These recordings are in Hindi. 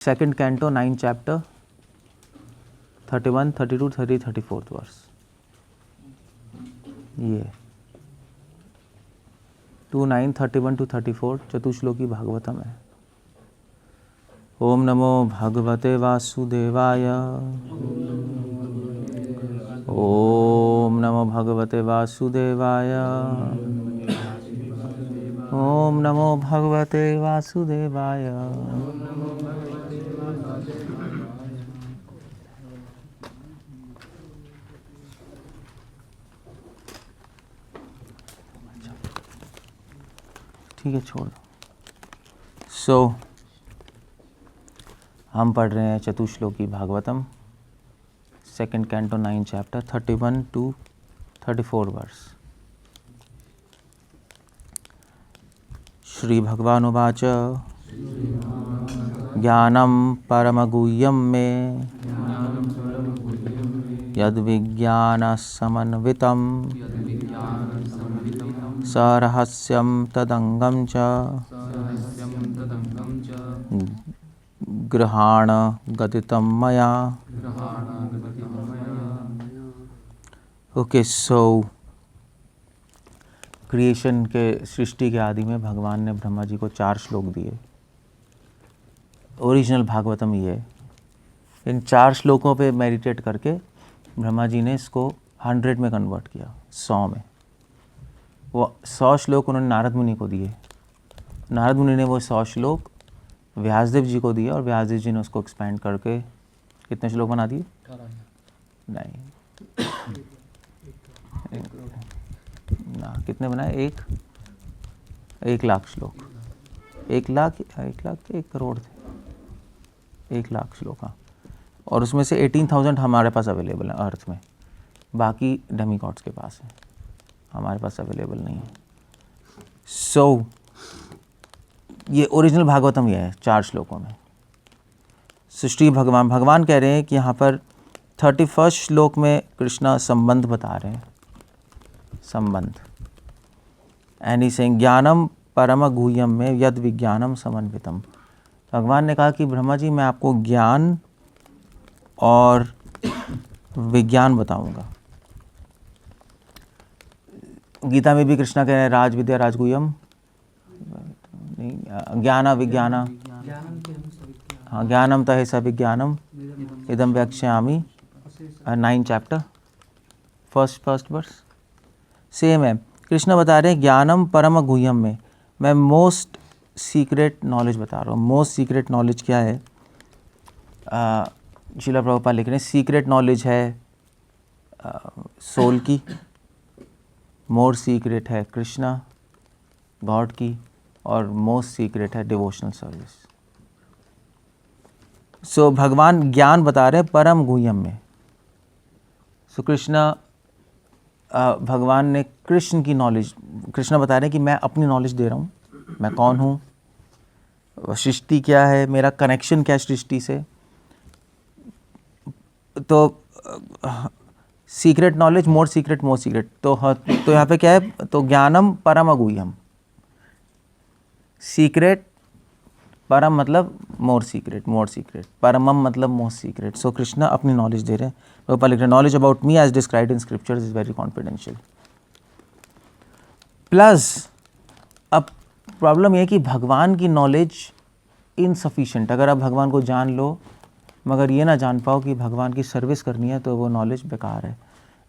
Second canto, 9th chapter, 31, 32, 30, 34th verse. ये 2, 9, 31 to 34 चतुश्लोकी भागवतम है। ओम नमो भगवते वासुदेवाय। ओम नमो भगवते वासुदेवाय। ओम नमो भगवते वासुदेवाय। ठीक है, छोड़ दो। हम पढ़ रहे हैं Chatushloki Bhagavatam, second canto, 9 chapter, 31 to 34 verse. Shri भगवानुवाच ज्ञानं परमगुह्यं मे यद्विज्ञानसमन्वितं सरहस्यं तदंगं च गृहाण गदितं मया। ओके, सो क्रिएशन के, सृष्टि के आदि में भगवान ने ब्रह्मा जी को 4 श्लोक दिए। ओरिजिनल भागवतम ये है। इन 4 श्लोकों पे मेडिटेट करके ब्रह्मा जी ने इसको 100 में कन्वर्ट किया, 100 में। वो 100 श्लोक उन्होंने नारद मुनि को दिए। नारद मुनि ने वो 100 श्लोक व्यासदेव जी को दिया और व्यासदेव जी ने उसको एक्सपैंड करके कितने श्लोक बना दिए? नहीं ना, कितने बनाए? 1 लाख श्लोक। 1 लाख थे, 1 करोड़ थे, 1 लाख श्लोक। हाँ, और उसमें से 18,000 हमारे पास अवेलेबल है अर्थ में, बाकी डेमी गॉड्स के पास है, हमारे पास अवेलेबल नहीं है। सो ये ओरिजिनल भागवतम ये है 4 श्लोकों में। सृष्टि भगवान कह रहे हैं कि यहाँ पर 31 श्लोक में कृष्णा संबंध बता रहे हैं, संबंध। एंड ही सेइंग ज्ञानम परम गुह्यम में यद विज्ञानम समन्वितम। भगवान ने कहा कि ब्रह्मा जी, मैं आपको ज्ञान और विज्ञान बताऊंगा। गीता में भी कृष्णा कह रहे हैं राज विद्या राजगुह्यम, ज्ञान विज्ञान, हाँ, ज्ञानम तहे स विज्ञानम इदम व्याख्यामि, 9 चैप्टर, फर्स्ट वर्स। सेम है। कृष्ण बता रहे हैं ज्ञानम परम गुह्यम में मैं मोस्ट सीक्रेट नॉलेज बता रहा हूँ। मोस्ट सीक्रेट नॉलेज क्या है? श्रील प्रभुपाद लिख रहे हैं सीक्रेट नॉलेज है सोल की, मोर सीक्रेट है कृष्णा गॉड की, और मोस्ट सीक्रेट है डिवोशनल सर्विस। सो भगवान ज्ञान बता रहे हैं परम गुह्यम में। सो कृष्णा, भगवान ने कृष्ण की नॉलेज, कृष्ण बता रहे हैं कि मैं अपनी नॉलेज दे रहा हूँ, मैं कौन हूँ, सृष्टि क्या है, मेरा कनेक्शन क्या है सृष्टि से। तो सीक्रेट नॉलेज, मोर सीक्रेट, मोर सीक्रेट। तो यहाँ पे क्या है? तो ज्ञानम परम गुह्यम, सीक्रेट, परम मतलब मोर सीक्रेट, मोर सीक्रेट, परमम मतलब मोस्ट सीक्रेट। सो कृष्णा अपनी नॉलेज दे रहे हैं। तो लिख रहे knowledge about me as described in scriptures is very confidential. Plus अब प्रॉब्लम यह है कि भगवान की नॉलेज इनसफिशिएंट। अगर आप भगवान को जान लो मगर ये ना जान पाओ कि भगवान की सर्विस करनी है, तो वो नॉलेज बेकार है।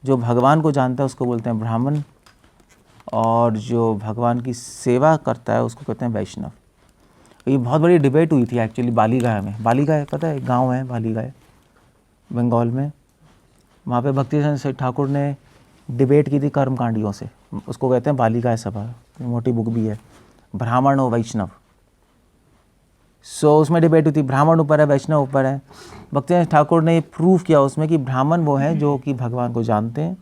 जो भगवान को जानता है उसको बोलते हैं ब्राह्मण, और जो भगवान की सेवा करता है उसको कहते हैं वैष्णव। ये बहुत बड़ी डिबेट हुई थी एक्चुअली बालीगाय में। बालीगाय पता है, गांव है बालीगाय बंगाल में। वहाँ पे भक्ति ठाकुर ने डिबेट की थी कर्मकांडियों से, उसको कहते हैं बालीगाय सभा, मोटी बुक भी है, ब्राह्मण और वैष्णव। सो उसमें डिबेट हुई थी, ब्राह्मण ऊपर है वैष्णव ऊपर है। भक्ति ठाकुर ने प्रूव किया उसमें कि ब्राह्मण वो हैं जो कि भगवान को जानते हैं,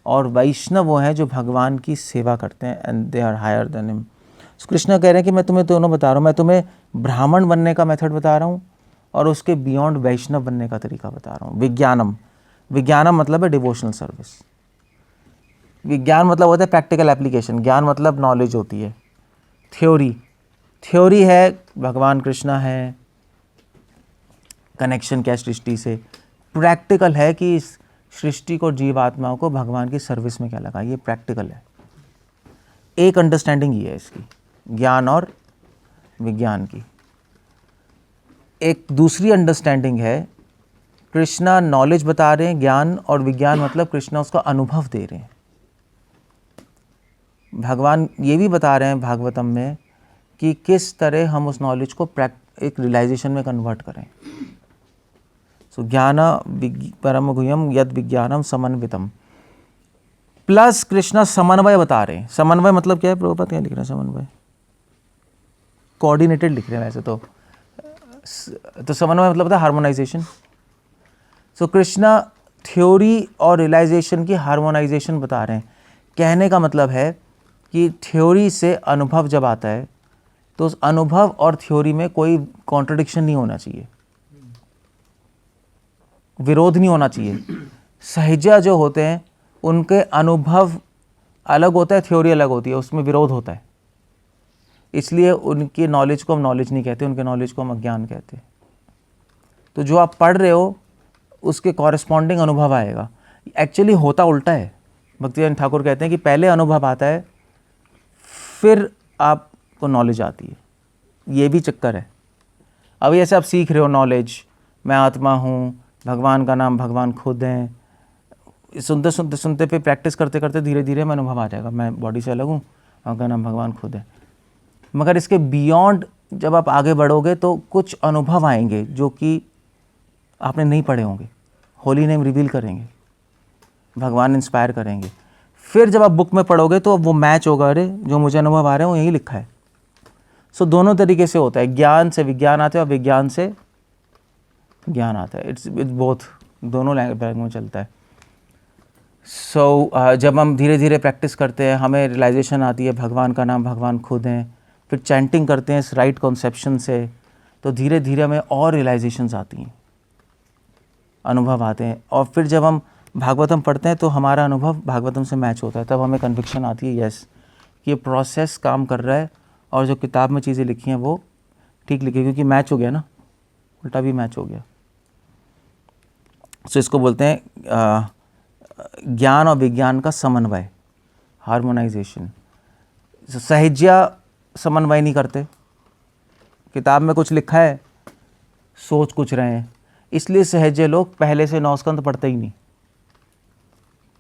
और वैष्णव वो हैं जो भगवान की सेवा करते हैं, and they are higher than him. Krishna कह रहे हैं कि मैं तुम्हें दोनों बता रहा हूँ। मैं तुम्हें ब्राह्मण बनने का मेथड बता रहा हूँ और उसके बियॉन्ड वैष्णव बनने का तरीका बता रहा हूँ। विज्ञानम मतलब है डिवोशनल सर्विस। विज्ञान मतलब होता है प्रैक्टिकल एप्लीकेशन, ज्ञान मतलब नॉलेज होती है। थ्योरी है भगवान कृष्णा है, कनेक्शन क्या सृष्टि से, प्रैक्टिकल है कि इस सृष्टि को जीवात्माओं को भगवान की सर्विस में क्या लगा, ये प्रैक्टिकल है। एक अंडरस्टैंडिंग ये है इसकी, ज्ञान और विज्ञान की। एक दूसरी अंडरस्टैंडिंग है, कृष्णा नॉलेज बता रहे हैं, ज्ञान और विज्ञान मतलब कृष्णा उसका अनुभव दे रहे हैं। भगवान ये भी बता रहे हैं भागवतम में कि किस तरह हम उस नॉलेज को एक रियलाइजेशन में कन्वर्ट करें। सो ज्ञान परम गुह्यम यद विज्ञानम समन्वितम, प्लस कृष्णा समन्वय बता रहे हैं। समन्वय मतलब क्या है, प्रभुपाद क्या लिख रहे हैं? समन्वय कोऑर्डिनेटेड लिख रहे हैं वैसे तो समन्वय मतलब होता है हार्मोनाइजेशन। सो कृष्णा थ्योरी और रियलाइजेशन की हार्मोनाइजेशन बता रहे हैं। कहने का मतलब है कि थ्योरी से अनुभव जब आता है तो उस अनुभव और थ्योरी में कोई कॉन्ट्रडिक्शन नहीं होना चाहिए, विरोध नहीं होना चाहिए। सहजा जो होते हैं उनके अनुभव अलग होता है, थ्योरी अलग होती है, उसमें विरोध होता है। इसलिए उनकी नॉलेज को हम नॉलेज नहीं कहते, उनके नॉलेज को हम अज्ञान कहते हैं। तो जो आप पढ़ रहे हो उसके कॉरेस्पॉन्डिंग अनुभव आएगा। एक्चुअली होता उल्टा है। भक्तिवेदांत ठाकुर कहते हैं कि पहले अनुभव आता है फिर आपको नॉलेज आती है। ये भी चक्कर है। अभी ऐसे आप सीख रहे हो नॉलेज, मैं आत्मा हूँ, भगवान का नाम भगवान खुद हैं, सुनते सुनते सुनते पे प्रैक्टिस करते करते धीरे धीरे मैं अनुभव आ जाएगा, मैं बॉडी से अलग हूँ, भगवान का नाम भगवान खुद है। मगर इसके बियॉन्ड जब आप आगे बढ़ोगे तो कुछ अनुभव आएंगे जो कि आपने नहीं पढ़े होंगे। होली नेम रिवील करेंगे, भगवान इंस्पायर करेंगे। फिर जब आप बुक में पढ़ोगे तो वो मैच होगा, अरे जो मुझे अनुभव आ रहे हैं वो यही लिखा है। सो दोनों तरीके से होता है, ज्ञान से विज्ञान आता है और विज्ञान से ज्ञान आता है। इट्स बोथ, दोनों लैंग्वेज में चलता है। सो जब हम धीरे धीरे प्रैक्टिस करते हैं हमें रियलाइजेशन आती है भगवान का नाम भगवान खुद हैं। फिर चैंटिंग करते हैं इस राइट कॉन्सेप्शन से, तो धीरे धीरे हमें और रियलाइजेशंस आती हैं, अनुभव आते हैं। और फिर जब हम भागवतम पढ़ते हैं तो हमारा अनुभव भागवतम से मैच होता है, तब हमें कन्विक्शन आती है यस कि ये प्रोसेस काम कर रहा है और जो किताब में चीज़ें लिखी हैं वो ठीक लिखी, क्योंकि मैच हो गया ना, उल्टा भी मैच हो गया। सो इसको बोलते हैं ज्ञान और विज्ञान का समन्वय, हार्मोनाइजेशन। सहज्या समन्वय नहीं करते, किताब में कुछ लिखा है सोच कुछ रहे हैं, इसलिए सहज्य लोग पहले से 9 स्कंद पढ़ते ही नहीं,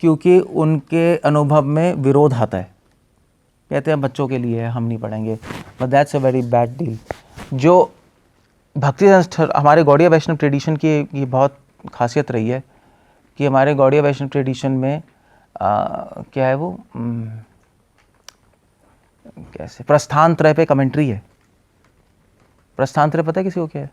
क्योंकि उनके अनुभव में विरोध आता है। कहते हैं बच्चों के लिए है, हम नहीं पढ़ेंगे, but that's a very bad deal. जो भक्ति हमारे गौड़िया वैष्णव ट्रेडिशन की ये बहुत खासियत रही है कि हमारे गौड़िया वैष्णव ट्रेडिशन में क्या है वो कैसे प्रस्थान त्रय पे कमेंट्री है। प्रस्थान त्रय पता है किसी को क्या है?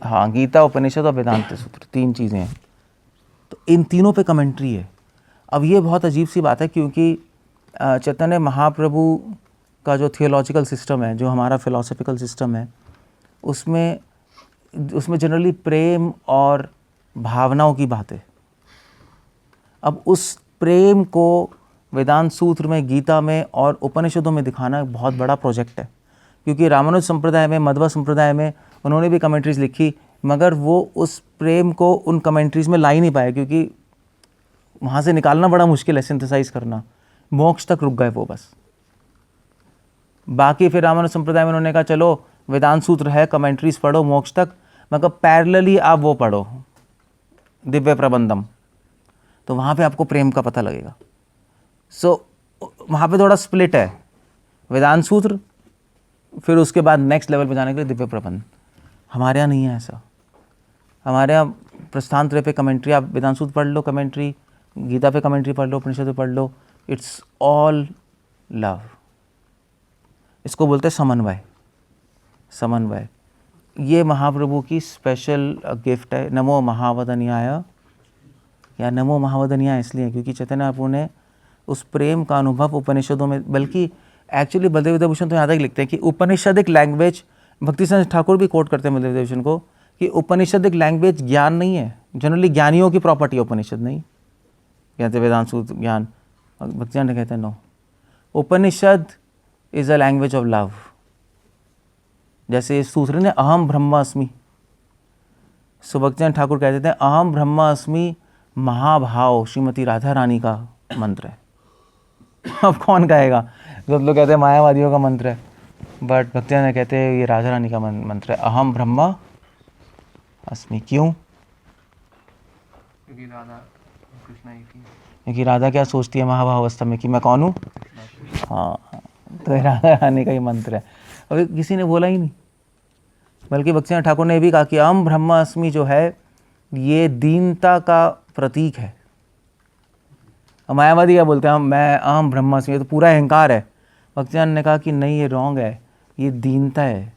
हाँ, गीता, उपनिषद और वेदांत सूत्र, 3 चीज़ें हैं। तो इन तीनों पे कमेंट्री है। अब ये बहुत अजीब सी बात है क्योंकि चैतन्य महाप्रभु का जो थियोलॉजिकल सिस्टम है, जो हमारा फिलॉसफिकल सिस्टम है, उसमें जनरली प्रेम और भावनाओं की बात है। अब उस प्रेम को वेदांत सूत्र में, गीता में और उपनिषदों में दिखाना एक बहुत बड़ा प्रोजेक्ट है, क्योंकि रामानुज संप्रदाय में, मध्व संप्रदाय में उन्होंने भी कमेंट्रीज लिखी, मगर वो उस प्रेम को उन कमेंट्रीज में ला ही नहीं पाए, क्योंकि वहाँ से निकालना बड़ा मुश्किल है, सिंथेसाइज करना। मोक्ष तक रुक गए वो बस। बाकी फिर रामानुज संप्रदाय में उन्होंने कहा चलो वेदांत सूत्र है, कमेंट्रीज पढ़ो मोक्ष तक, मगर पैरेलली आप वो पढ़ो दिव्य प्रबंधम, तो वहाँ पे आपको प्रेम का पता लगेगा। सो वहाँ पे थोड़ा स्प्लिट है, वेदांत सूत्र फिर उसके बाद नेक्स्ट लेवल पे जाने के लिए दिव्य प्रबंध। हमारे यहाँ नहीं है ऐसा। हमारे यहाँ प्रस्थान त्रय पे कमेंट्री, आप वेदांत सूत्र पढ़ लो कमेंट्री, गीता पे कमेंट्री पढ़ लो, उपनिषद पे पढ़ लो, इट्स ऑल लव। इसको बोलते हैं समन्वय। समन्वय ये महाप्रभु की स्पेशल गिफ्ट है। नमो महावदन्याय, या नमो महावदन्याय इसलिए क्योंकि चैतन्य महाप्रभु ने उस प्रेम का अनुभव उपनिषदों में, बल्कि एक्चुअली बलदेव विद्याभूषण तो यहाँ तक लिखते हैं कि उपनिषदिक लैंग्वेज, भक्ति सिंह ठाकुर भी कोट करते हैं बलदेव विद्याभूषण को कि उपनिषदिक लैंग्वेज ज्ञान नहीं है, जनरली ज्ञानियों की प्रॉपर्टी है उपनिषद नहीं। कहते वेदांत सूत्र ज्ञान, भक्ति कहते हैं no, Upanishad is a language of love. जैसे सूत्र ने अहम ब्रह्मास्मि, सो भक्तिनाथ ठाकुर कह देते हैं अहम ब्रह्मास्मि महाभाव श्रीमती राधा रानी का मंत्र है। अब कौन कहेगा, सब लोग कहते हैं मायावादियों का मंत्र है, बट भक्तिनाथ कहते हैं ये राधा रानी का मंत्र है, अहम ब्रह्मा अस्मि। क्यों? क्योंकि राधा क्या सोचती है महाभाव अवस्था में कि मैं कौन हूँ? हाँ, तो राधा रानी का ये मंत्र है। अभी किसी ने बोला ही नहीं, बल्कि भक्तिनाथ ठाकुर ने ये भी कहा कि अहम ब्रह्मास्मि जो है ये दीनता का प्रतीक है। मायावादी क्या बोलते हैं, मैं अहम ब्रह्मास्मि, ये तो पूरा अहंकार है। भक्तिनाथ ने कहा कि नहीं, ये रॉन्ग है, ये दीनता है।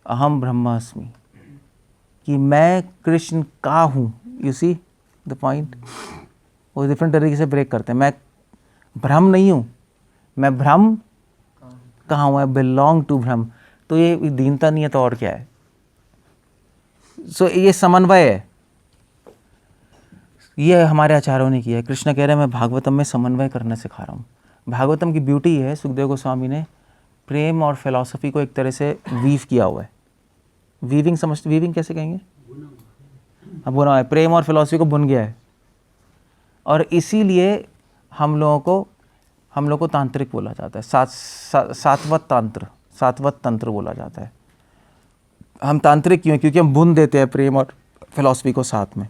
अहम ब्रह्मास्मि कि मैं कृष्ण का हूँ। You see the point. वो डिफरेंट तरीके से ब्रेक करते हैं। मैं ब्रह्म नहीं हूँ, मैं ब्रह्म कहाँ हूँ, आई बिलोंग टू ब्रह्म। तो ये दीनता नहीं है तो और क्या है? सो ये समन्वय है, ये हमारे आचार्यों ने किया है। कृष्ण कह रहे हैं मैं भागवतम में समन्वय करना सिखा रहा हूँ। भागवतम की ब्यूटी है, सुखदेव गोस्वामी ने प्रेम और फिलॉसफी को एक तरह से वीव किया हुआ है। वीविंग समझते, वीविंग कैसे कहेंगे? अब बुना है, प्रेम और फिलॉसफी को बुन गया है। और इसीलिए हम लोगों को तांत्रिक बोला जाता है। सात्वत तंत्र बोला जाता है। हम तांत्रिक क्यों? क्योंकि हम बुन देते हैं प्रेम और फिलॉसफी को साथ में।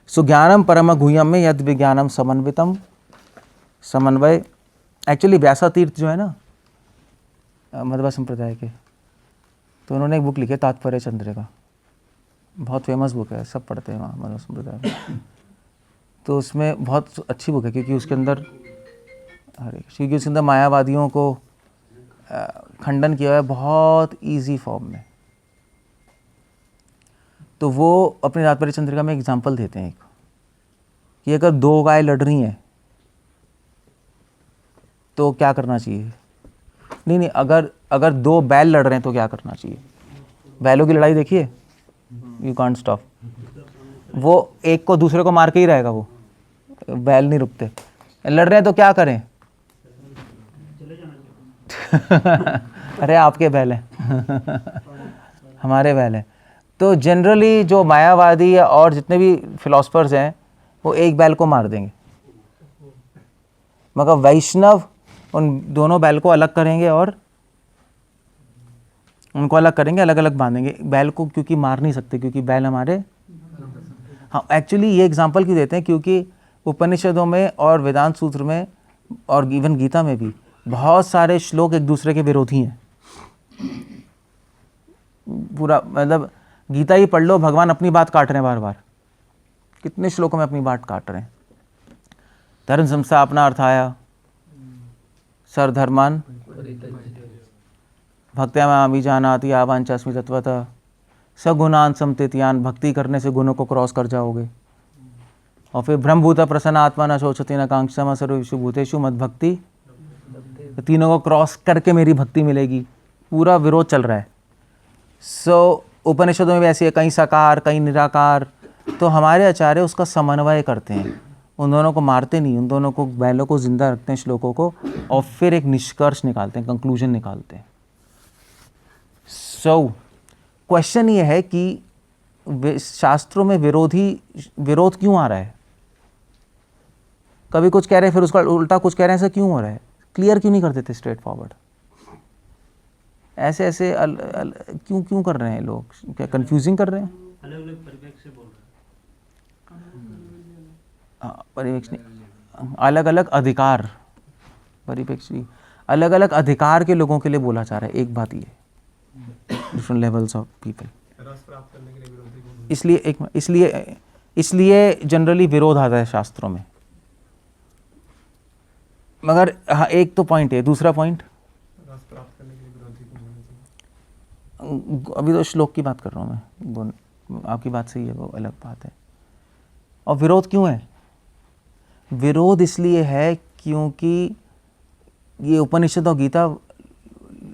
सो ज्ञानम परम गुह्यम में यद विज्ञानम समन्वितम, समन्वय। एक्चुअली व्यासा तीर्थ जो है ना मध्वा संप्रदाय के, तो उन्होंने एक बुक लिखी है तात्पर्य चंद्रिका, बहुत फेमस बुक है, सब पढ़ते हैं वहाँ मध्वा संप्रदाय में। तो उसमें बहुत अच्छी बुक है क्योंकि उसके अंदर मायावादियों को खंडन किया है बहुत इजी फॉर्म में। तो वो अपनी तात्पर्य चंद्रिका में एग्जाम्पल देते हैं कि अगर दो गाय लड़ रही हैं तो क्या करना चाहिए? नहीं, अगर दो बैल लड़ रहे हैं तो क्या करना चाहिए? बैलों की लड़ाई देखिए, यू कांट स्टॉप, वो एक को दूसरे को मार के ही रहेगा, वो बैल नहीं रुकते। लड़ रहे हैं तो क्या करें? अरे आपके बैल हैं हमारे बैल हैं। तो जनरली जो मायावादी या और जितने भी फिलोसफर्स हैं वो एक बैल को मार देंगे, मगर वैष्णव उन दोनों बैल को अलग करेंगे और उनको अलग करेंगे, अलग अलग बांधेंगे बैल को, क्योंकि मार नहीं सकते, क्योंकि बैल हमारे। हाँ, एक्चुअली ये एग्जांपल क्यों देते हैं? क्योंकि उपनिषदों में और वेदांत सूत्र में और इवन गीता में भी बहुत सारे श्लोक एक दूसरे के विरोधी हैं। पूरा मतलब गीता ही पढ़ लो, भगवान अपनी बात काट रहे हैं बार बार, कितने श्लोकों में अपनी बात काट रहे हैं। धर्म संस्थापना अर्थाया सर्वधर्मान भक्त्या मामि जानाति आवांचास्मि तत्वतः सगुणान समतित्यान। भक्ति करने से गुणों को क्रॉस कर जाओगे। और फिर ब्रह्मभूत प्रसन्न आत्मा न शोचति न कांक्षमा सर्वेषु भूतेषु मद भक्ति, तीनों को क्रॉस करके मेरी भक्ति मिलेगी। पूरा विरोध चल रहा है। सो उपनिषदों में भी ऐसी है, कहीं साकार कहीं निराकार। तो हमारे आचार्य उसका समन्वय करते हैं, उन दोनों को मारते नहीं, उन दोनों को बैलों को जिंदा रखते हैं श्लोकों को, और फिर एक निष्कर्ष निकालते हैं, कंक्लूजन निकालते हैं। सो क्वेश्चन ये है कि शास्त्रों में विरोध क्यों आ रहा है? कभी कुछ कह रहे हैं फिर उसका उल्टा कुछ कह रहे हैं, ऐसा क्यों हो रहा है? क्लियर क्यों नहीं कर देते स्ट्रेट फॉरवर्ड? ऐसे क्यों कर रहे हैं लोग? क्या कंफ्यूजिंग कर रहे हैं? अलग अलग परिप्रेक्ष्य से बोल रहे हैं। परिप्रेक्ष्य नहीं, अलग अलग अधिकार, परिप्रेक्ष्य अलग अलग अधिकार के लोगों के लिए बोला जा रहा है। एक बात ये, डिफरेंट लेवल्स ऑफ पीपल। इसलिए जनरली विरोध आता है शास्त्रों में। मगर हाँ, एक तो पॉइंट है। दूसरा पॉइंट, अभी तो श्लोक की बात कर रहा हूँ मैं, आपकी बात सही है, वो अलग बात है। और विरोध क्यों है? विरोध इसलिए है क्योंकि ये उपनिषद और Gita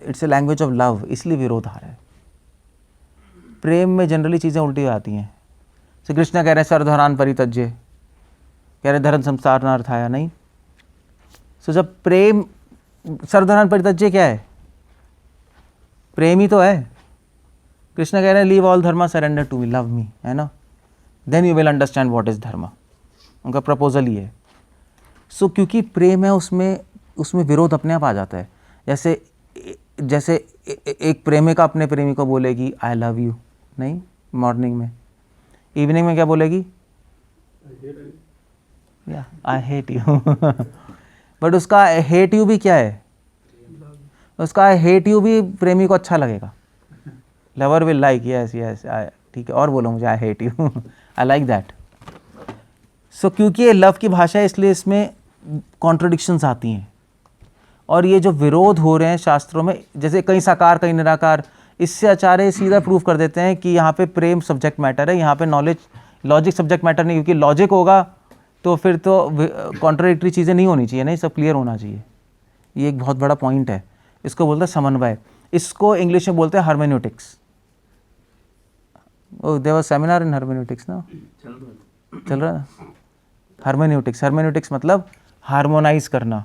it's a language of love, इसलिए विरोध आ रहा है। प्रेम में जनरली चीज़ें उल्टी आती हैं। श्री कृष्ण कह रहे हैं सर्वधर्मान परित्यज्य, कह रहे धर्म संसार न अर्थाया नहीं। सो जब प्रेम सर्वधर्म परित्यज्य क्या है? प्रेम ही तो है। कृष्ण कह रहे हैं leave all dharma surrender to me, love me, है ना, then you will understand what is dharma. उनका प्रपोजल ही है। सो क्योंकि प्रेम है उसमें, उसमें विरोध अपने आप आ जाता है। जैसे जैसे एक प्रेमिका अपने प्रेमी को बोलेगी आई लव यू, नहीं मॉर्निंग में, इवनिंग में क्या बोलेगी? या आई हेट यू। बट उसका आई हेट यू भी क्या है? उसका आई हेट यू भी प्रेमी को अच्छा लगेगा। Lover will like yes yes, ठीक है, और बोलो मुझे I hate you, I like that. So क्योंकि ये लव की भाषा है इसलिए इसमें कॉन्ट्रडिक्शंस आती हैं। और ये जो विरोध हो रहे हैं शास्त्रों में, जैसे कहीं साकार कहीं निराकार, इससे आचार्य सीधा प्रूव कर देते हैं कि यहाँ पे प्रेम सब्जेक्ट मैटर है, यहाँ पे नॉलेज लॉजिक सब्जेक्ट मैटर नहीं। क्योंकि लॉजिक होगा तो फिर तो कॉन्ट्राडिक्टरी चीज़ें नहीं होनी चाहिए, नहीं, सब क्लियर होना चाहिए। ये एक बहुत बड़ा पॉइंट है। इसको बोलते हैं समन्वय। इसको इंग्लिश में बोलते हैं हार्मेन्यूटिक्स। ओ देयर वाज सेमिनार इन हार्मेन्यूटिक्स ना, चल रहा। हार्मेन्यूटिक्स, हार्मेन्यूटिक्स मतलब हार्मोनाइज करना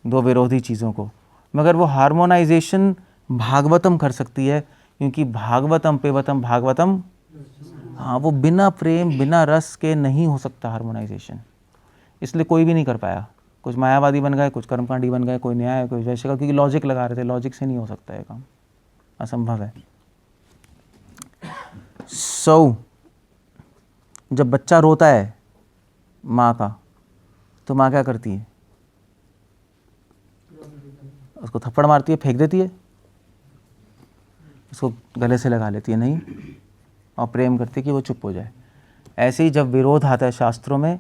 दो विरोधी चीज़ों को। मगर वो हार्मोनाइजेशन भागवतम कर सकती है, क्योंकि भागवतम पेवतम भागवतम, हाँ, वो बिना प्रेम बिना रस के नहीं हो सकता हार्मोनाइजेशन। इसलिए कोई भी नहीं कर पाया। कुछ मायावादी बन गए, कुछ कर्मकांडी बन गए, कोई न्याय कोई वैश्य का, क्योंकि लॉजिक लगा रहे थे। लॉजिक से नहीं हो सकता है काम, असंभव है। जब बच्चा रोता है माँ का, तो माँ क्या करती है? उसको थप्पड़ मारती है, फेंक देती है, उसको गले से लगा लेती है, नहीं, और प्रेम करती है कि वो चुप हो जाए। ऐसे ही जब विरोध आता है शास्त्रों में,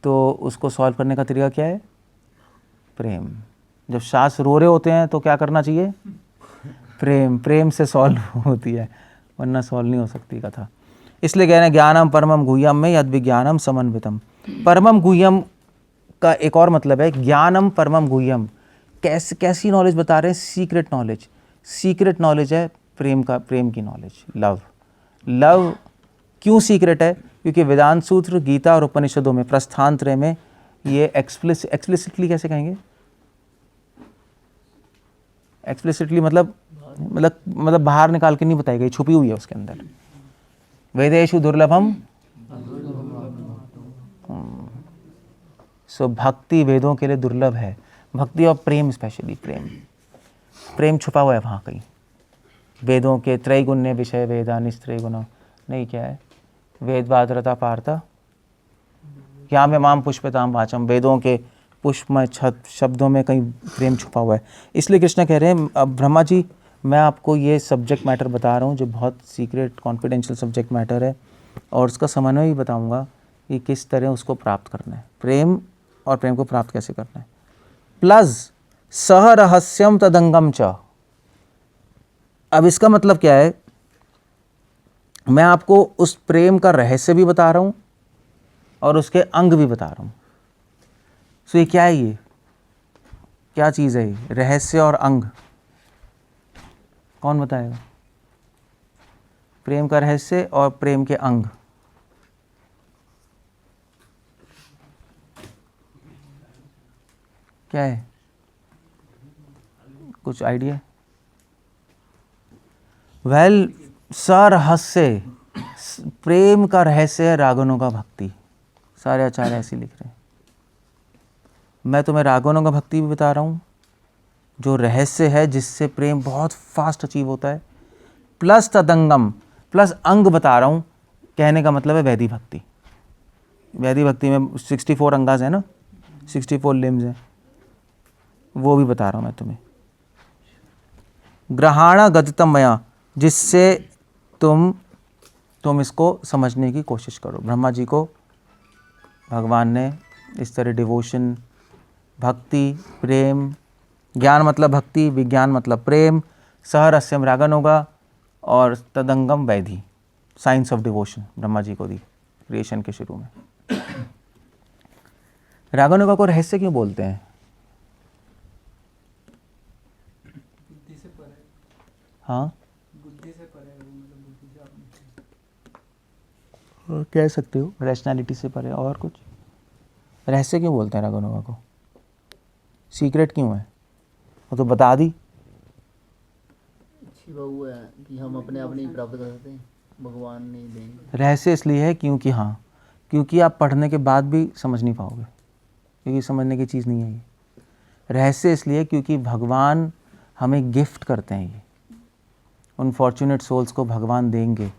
तो उसको सॉल्व करने का तरीका क्या है? प्रेम। जब शास्त्र रो रहे होते हैं तो क्या करना चाहिए? प्रेम। प्रेम से सॉल्व होती है, वरना सॉल्व नहीं हो सकती कथा। इसलिए कह रहे हैं ज्ञानम परमम गुह्यम में यद विज्ञानम समन्वितम। परमम गुह्यम का एक और मतलब है ज्ञानम परमम गुह्यम। कैसी नॉलेज बता रहे हैं? Secret knowledge. सीक्रेट नॉलेज है प्रेम का, प्रेम की नॉलेज, लव। लव क्यों सीक्रेट है? क्योंकि वेदांत सूत्र, गीता और उपनिषदों में, प्रस्थान त्रय में ये एक्सप्लिसिटली कैसे कहेंगे? एक्सप्लिसिटली मतलब बाहर निकाल के नहीं बताई गई, छुपी हुई है उसके अंदर। वेदेषु दुर्लभम, सो भक्ति वेदों के लिए दुर्लभ है। भक्ति और प्रेम, स्पेशली प्रेम छुपा हुआ है वहाँ कहीं। वेदों के त्रैगुण्य विषय वेदा निस्त्रैगुण, नहीं क्या है? वेद वादरता पार्था क्या में माम पुष्पताम वाचम। वेदों के पुष्पमय शब्दों में कहीं प्रेम छुपा हुआ है। इसलिए कृष्ण कह रहे हैं अब ब्रह्मा जी, मैं आपको ये सब्जेक्ट मैटर बता रहा हूँ जो बहुत सीक्रेट कॉन्फिडेंशियल सब्जेक्ट मैटर है, और उसका समन्वय भी बताऊँगा कि किस तरह उसको प्राप्त करना है, प्रेम, और प्रेम को प्राप्त कैसे करना है। प्लस सह रहस्यम तदंगम च। अब इसका मतलब क्या है? मैं आपको उस प्रेम का रहस्य भी बता रहा हूं और उसके अंग भी बता रहा हूं। सो ये क्या है? ये क्या चीज है? ये रहस्य और अंग कौन बताएगा? प्रेम का रहस्य और प्रेम के अंग। क्या है? कुछ आइडिया? वेल, सरहस्य, प्रेम का रहस्य है रागनों का भक्ति। सारे आचार्य ऐसे लिख रहे हैं। मैं तुम्हें रागनों का भक्ति भी बता रहा हूँ, जो रहस्य है जिससे प्रेम बहुत फास्ट अचीव होता है, प्लस तदंगम, प्लस अंग बता रहा हूँ। कहने का मतलब है वैदिक भक्ति। वैदिक भक्ति में 64 अंगाज है ना, 64 लिम्स हैं, वो भी बता रहा हूँ मैं तुम्हें। ग्रहाण गतितम मया, जिससे तुम इसको समझने की कोशिश करो। ब्रह्मा जी को भगवान ने इस तरह डिवोशन, भक्ति, प्रेम, ज्ञान मतलब भक्ति, विज्ञान मतलब प्रेम, सहरस्यम रागन होगा, और तदंगम वैधि, science of devotion Brahma ji को दी क्रिएशन के शुरू में। रागनोगा को रहस्य क्यों बोलते हैं? बुद्धि से परे। हाँ, बुद्धि से परे, मतलब बुद्धि से आप कह सकते हो, रैशनैलिटी से परे। और कुछ रहस्य क्यों बोलते हैं रागनोगा को? सीक्रेट क्यों है? वो तो बता दी। अच्छी बात वो है कि हम अपने आप नहीं प्राप्त कर सकते, भगवान नहीं देंगे। रहस्य इसलिए है क्योंकि आप पढ़ने के बाद भी समझ नहीं पाओगे, क्योंकि समझने की चीज़ नहीं है ये। रहस्य इसलिए क्योंकि भगवान हमें गिफ्ट करते हैं, ये उन फॉर्चुनेट सोल्स को भगवान देंगे।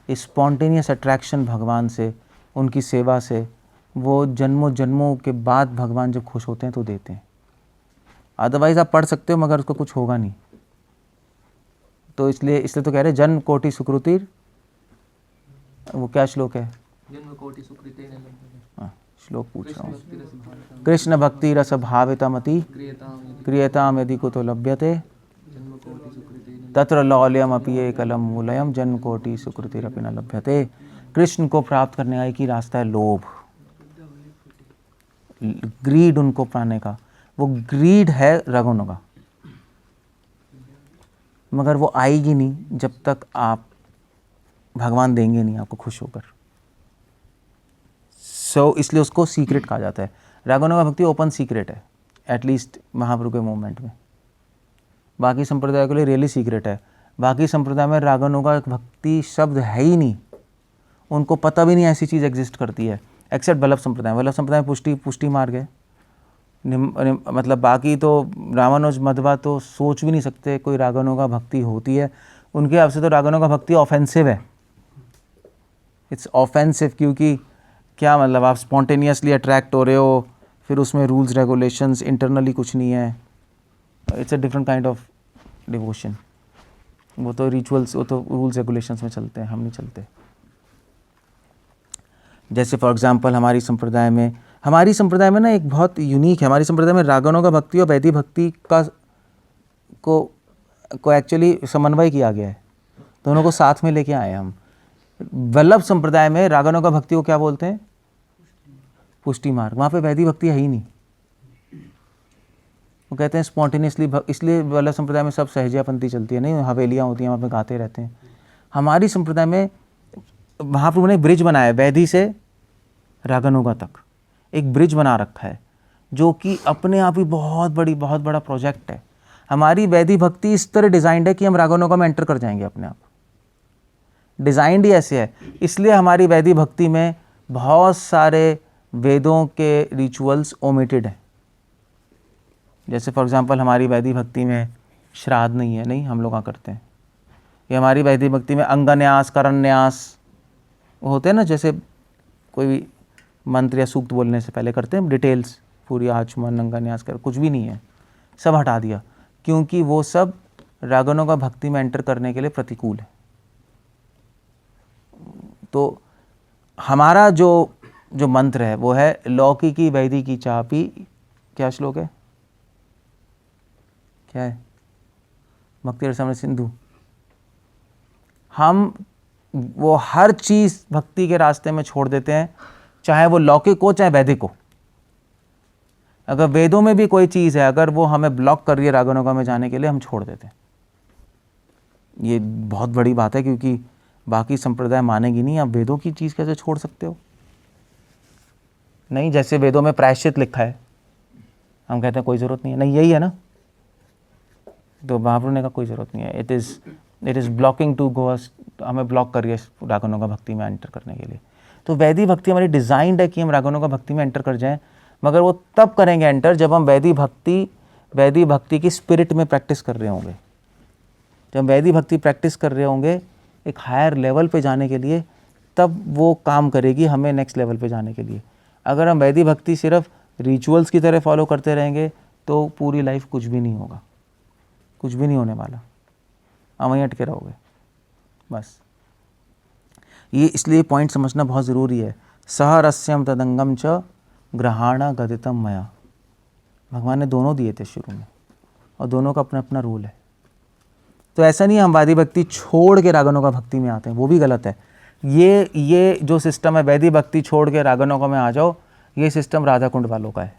स्पॉन्टेनियस अट्रैक्शन भगवान से, उनकी सेवा से, वो जन्मों जन्मों के बाद भगवान जब खुश होते हैं तो देते हैं। अदरवाइज आप पढ़ सकते हो मगर उसको कुछ होगा नहीं। तो इसलिए तो कह रहे जन्म कोटि सुकृतिर, वो क्या श्लोक है? जन्म कोटि सुकृतेन लभ्यते हाँ, श्लोक पूछ रहा हूँ। भक्ति रस भावितम कृष्ण भक्ति रस भावितमति क्रियताम यदि क्रियताम यदि कुतो लभ्यते जन्म कोटि सुकृतेन तत्र लौल्यम अपि एकलम मूलयम जन्म कोटि सुकृतिरपि न लभ्यते। कृष्ण को प्राप्त करने का एक ही रास्ता है, लोभ, ग्रीड उनको पाने का। वो ग्रीड है रगुनुगा, मगर वो आएगी नहीं जब तक आप भगवान देंगे नहीं आपको खुश होकर। इसलिए उसको सीक्रेट कहा जाता है। रागानुगा भक्ति ओपन सीक्रेट है, एटलीस्ट महाप्रभु के मूवमेंट में। बाकी संप्रदाय के लिए रियली सीक्रेट है। बाकी संप्रदाय में रागानुगा भक्ति शब्द है ही नहीं, उनको पता भी नहीं ऐसी चीज़ एग्जिस्ट करती है, एक्सेप्ट वल्लभ संप्रदाय। वल्लभ संप्रदाय में पुष्टि मार गए, मतलब बाकी तो रामानुज मध्वा तो सोच भी नहीं सकते कोई रागानुगा भक्ति होती है। उनके हिसाब से तो रागानुगा भक्ति ऑफेंसिव है, इट्स ऑफेंसिव। क्योंकि क्या मतलब, आप स्पॉन्टेनियसली अट्रैक्ट हो रहे हो, फिर उसमें रूल्स रेगुलेशंस, इंटरनली कुछ नहीं है। It's a different kind of devotion. वो तो रिचुअल्स, वो तो रूल्स रेगुलेशंस में चलते हैं, हम नहीं चलते। जैसे फॉर एग्जांपल हमारी संप्रदाय में ना एक बहुत यूनिक है। हमारी संप्रदाय में रागानुगा भक्ति और वैदिक भक्ति का को एक्चुअली समन्वय किया गया है, दोनों को साथ में लेके आए हम। वल्लभ संप्रदाय में रागानुगा भक्ति को क्या बोलते हैं? पुष्टि मार्ग। वहाँ पे वैदिक भक्ति है ही नहीं, वो कहते हैं स्पॉन्टेनियसली। इसलिए वल्लभ संप्रदाय में सब सहजयापंथी चलती है, नहीं हवेलियाँ होती हैं वहाँ पे गाते रहते हैं। हमारी संप्रदाय में महाप्रभु ने ब्रिज बनाया है, वैदी से रागानुगा तक एक ब्रिज बना रखा है, जो कि अपने आप ही बहुत बड़ा प्रोजेक्ट है। हमारी वैदिक भक्ति इस तरह डिजाइंड है कि हम रागानुगा में एंटर कर जाएंगे अपने आप, डिजाइंड ही ऐसे है। इसलिए हमारी वैदिक भक्ति में बहुत सारे वेदों के रिचुअल्स ओमिटेड हैं। जैसे फॉर एग्जांपल हमारी वैदिक भक्ति में श्राद्ध नहीं है, नहीं हम लोग क्या करते हैं। ये हमारी वैदिक भक्ति में अंगन्यास, करन्यास होते हैं ना, जैसे कोई भी मंत्र या सूक्त बोलने से पहले करते हैं डिटेल्स पूरी, आचमन, अंगन्यास कर, कुछ भी नहीं है, सब हटा दिया, क्योंकि वो सब रागानुगा भक्ति में एंटर करने के लिए प्रतिकूल है। तो हमारा जो मंत्र है वो है लौकिकी वैदिकी चापी। क्या श्लोक है, क्या है? भक्ति रसामृत सिंधु। हम वो हर चीज़ भक्ति के रास्ते में छोड़ देते हैं, चाहे वो लौकिक हो चाहे वैदिक हो। अगर वेदों में भी कोई चीज़ है, अगर वो हमें ब्लॉक कर रही है रागानुगा में जाने के लिए, हम छोड़ देते हैं। ये बहुत बड़ी बात है, क्योंकि बाकी संप्रदाय मानेगी नहीं। आप वेदों की चीज़ कैसे छोड़ सकते हो? नहीं, जैसे वेदों में प्रायश्चित लिखा है, हम कहते हैं कोई ज़रूरत नहीं है, नहीं यही है ना। तो महाप्रभु ने कहा कोई ज़रूरत नहीं है, it is blocking to go us, हमें ब्लॉक कर रही है रागानुगा भक्ति में एंटर करने के लिए। तो वैदिक भक्ति हमारी डिज़ाइंड है कि हम रागानुगा भक्ति में एंटर कर जाएं, मगर वो तब करेंगे एंटर जब हम वैदिक भक्ति की स्पिरिट में प्रैक्टिस कर रहे होंगे। जब वैदिक भक्ति प्रैक्टिस कर रहे होंगे एक हायर लेवल पे जाने के लिए, तब वो काम करेगी हमें नेक्स्ट लेवल पे जाने के लिए। अगर हम वैदिक भक्ति सिर्फ रिचुअल्स की तरह फॉलो करते रहेंगे तो पूरी लाइफ कुछ भी नहीं होगा, कुछ भी नहीं होने वाला, हम वहीं अटके रहोगे बस। ये इसलिए पॉइंट समझना बहुत ज़रूरी है। सह रस्यम तदंगम च ग्रहाणा गदितम मया। भगवान ने दोनों दिए थे शुरू में, और दोनों का अपना अपना रूल है। तो ऐसा नहीं हम वैदिक भक्ति छोड़ के रागानुगा भक्ति में आते हैं, वो भी गलत है। ये जो सिस्टम है वैदिक भक्ति छोड़ के रागानुगा में आ जाओ, ये सिस्टम राधा कुंड वालों का है।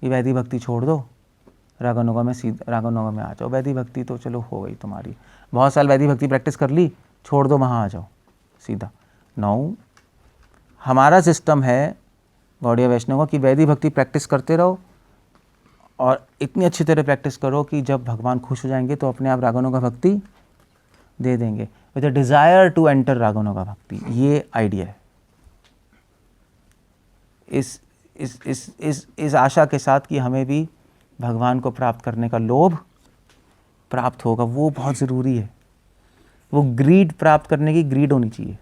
ये वैदिक भक्ति छोड़ दो, रागानुगा में आ जाओ। वैदिक भक्ति तो चलो हो गई तुम्हारी, बहुत साल वैदिक भक्ति प्रैक्टिस कर ली, छोड़ दो, वहाँ आ जाओ सीधा। नौ, हमारा सिस्टम है गौड़िया वैष्णव का कि वैदिक भक्ति प्रैक्टिस करते रहो और इतनी अच्छी तरह प्रैक्टिस करो कि जब भगवान खुश हो जाएंगे तो अपने आप रागनुगा भक्ति दे देंगे, with a desire to enter रागनुगा भक्ति। ये आइडिया है। इस आशा के साथ कि हमें भी भगवान को प्राप्त करने का लोभ प्राप्त होगा, वो बहुत ज़रूरी है। वो ग्रीड प्राप्त करने की ग्रीड होनी चाहिए,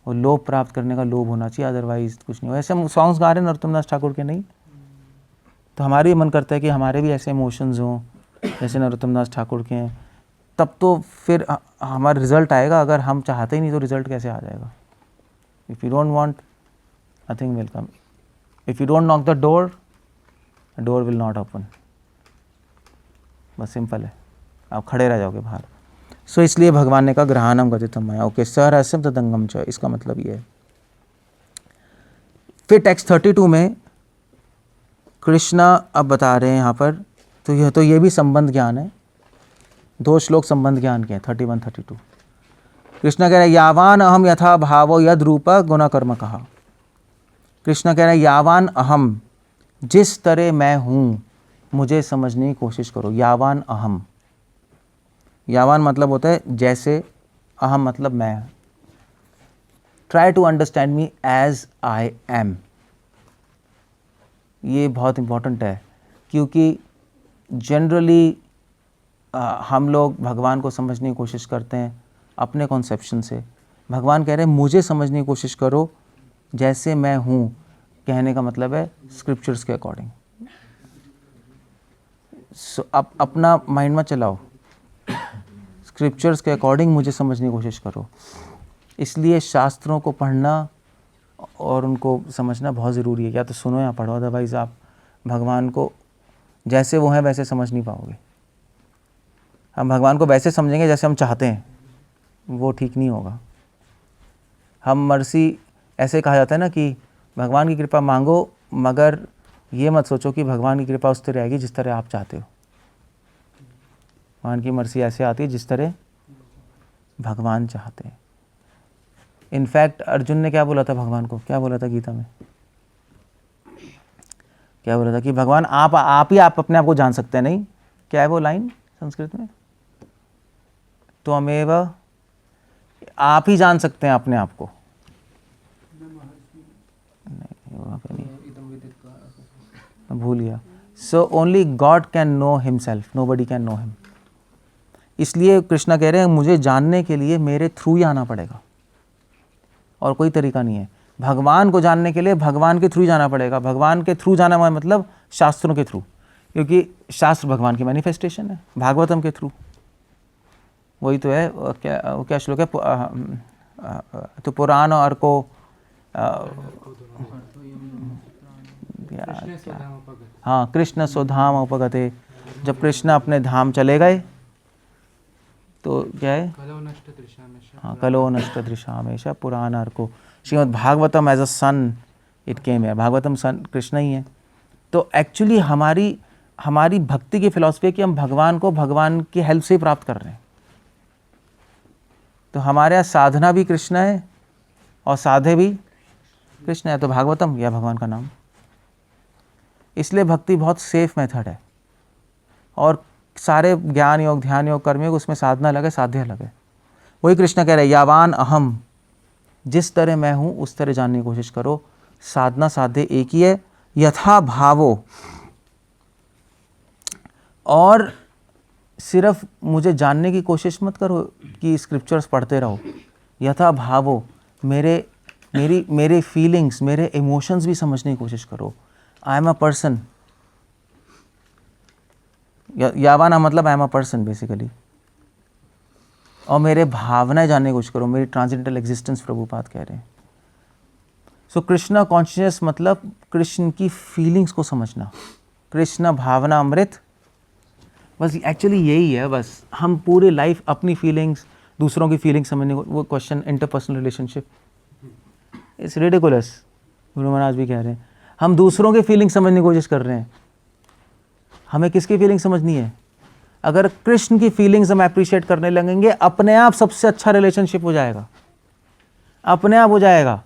वो लोभ प्राप्त करने का लोभ होना चाहिए, अदरवाइज कुछ नहीं हो। ऐसे हम सॉन्ग्स गा रहे हैं नरोत्तम दास ठाकुर के, नहीं तो हमारे मन करता है कि हमारे भी ऐसे इमोशंस हों जैसे नरोत्तम दास ठाकुर के हैं, तब तो फिर हमारा रिजल्ट आएगा। अगर हम चाहते ही नहीं तो रिजल्ट कैसे आ जाएगा? If you don't want, nothing will come. If you don't knock the door will not open. बस सिंपल है, आप खड़े रह जाओगे बाहर। सो इसलिए भगवान ने कहा ग्रहाणम गतितम मया। ओके, सहरस्यम तदंगम च, इसका मतलब ये है। फिर टेक्स्ट 32 में कृष्णा अब बता रहे हैं यहाँ पर, तो ये भी संबंध ज्ञान है। 2 श्लोक संबंध ज्ञान के हैं, 31-32। कृष्ण कह रहे हैं यावान अहम यथा भावो यद रूप गुण कर्म कहा। कृष्ण कह रहे हैं यावान अहम, जिस तरह मैं हूँ मुझे समझने की कोशिश करो। यावान अहम, यावान मतलब होता है जैसे, अहम मतलब मैं। Try to understand me as I am. ये बहुत इम्पॉर्टेंट है, क्योंकि जनरली हम लोग भगवान को समझने की कोशिश करते हैं अपने कॉन्सेप्शन से। भगवान कह रहे हैं मुझे समझने की कोशिश करो जैसे मैं हूँ। कहने का मतलब है स्क्रिप्चर्स के अकॉर्डिंग। सो अब अपना माइंड मत चलाओ, स्क्रिप्चर्स के अकॉर्डिंग मुझे समझने की कोशिश करो। इसलिए शास्त्रों को पढ़ना और उनको समझना बहुत ज़रूरी है। या तो सुनो या पढ़ो, अदरवाइज़ आप भगवान को जैसे वो हैं वैसे समझ नहीं पाओगे। हम भगवान को वैसे समझेंगे जैसे हम चाहते हैं, वो ठीक नहीं होगा। हम मर्सी, ऐसे कहा जाता है ना कि भगवान की कृपा मांगो, मगर ये मत सोचो कि भगवान की कृपा उस तरह आएगी जिस तरह आप चाहते हो। भगवान की मर्सी ऐसे आती है जिस तरह भगवान चाहते हैं। इनफैक्ट अर्जुन ने क्या बोला था भगवान को? क्या बोला था गीता में? क्या बोला था कि भगवान आप ही आप अपने आप को जान सकते हैं। नहीं, क्या है वो लाइन संस्कृत में? त्वमेव, आप ही जान सकते हैं अपने आप को। नहीं, वहाँ पे नहीं, भूल गया। So only God can know himself, nobody can know him. इसलिए कृष्णा कह रहे हैं मुझे जानने के लिए मेरे थ्रू ही आना पड़ेगा, और कोई तरीका नहीं है। भगवान को जानने के लिए भगवान के थ्रू ही जाना पड़ेगा। भगवान के थ्रू जाना मतलब शास्त्रों के थ्रू, क्योंकि शास्त्र भगवान की मैनिफेस्टेशन है। भागवतम के थ्रू, वही तो है। क्या श्लोक है? तो पुराण और को हाँ, कृष्ण स्वधाम उपगते। जब कृष्ण अपने धाम चले गए तो क्या है? हाँ, कलो नष्ट दृशामेशा पुराण अर्को। Shrimad Bhagavatam as a sun it came है। भागवतम सन कृष्ण ही है। तो एक्चुअली हमारी भक्ति की फिलॉसफी है कि हम भगवान को भगवान की हेल्प से ही प्राप्त कर रहे हैं। तो हमारे यहाँ साधना भी कृष्ण है और साधे भी कृष्ण है, तो भागवतम या भगवान का नाम। इसलिए भक्ति बहुत सेफ मेथड है। और सारे ज्ञान योग, ध्यान योग, कर्म योग, उसमें साधना अलग है, साध्य अलग है। वही कृष्ण कह रहे हैं यावान अहम, जिस तरह मैं हूँ उस तरह जानने की कोशिश करो। साधना साध्य एक ही है, यथा भावो। और सिर्फ मुझे जानने की कोशिश मत करो कि स्क्रिप्चर्स पढ़ते रहो। यथा भावो, मेरे फीलिंग्स, मेरे इमोशंस भी समझने की कोशिश करो। आई एम अ पर्सन। यावाना मतलब I am a person basically. और मेरे भावनाएं जानने की कोशिश करो, मेरी ट्रांसेंडेंटल एग्जिस्टेंस प्रभुपाद कह रहे हैं। सो कृष्णा कॉन्शियस मतलब कृष्ण की फीलिंग्स को समझना। कृष्ण भावना अमृत, बस एक्चुअली यही है। बस हम पूरे लाइफ अपनी फीलिंग्स, दूसरों की फीलिंग्स समझने को, वो question interpersonal relationship it's ridiculous. Guru Maharaj भी कह रहे हैं हम दूसरों की फीलिंग समझने की कोशिश कर रहे हैं। हमें किसकी फीलिंग समझनी है? अगर कृष्ण की फीलिंग्स हम अप्रिशिएट करने लगेंगे, अपने आप सबसे अच्छा रिलेशनशिप हो जाएगा, अपने आप हो जाएगा।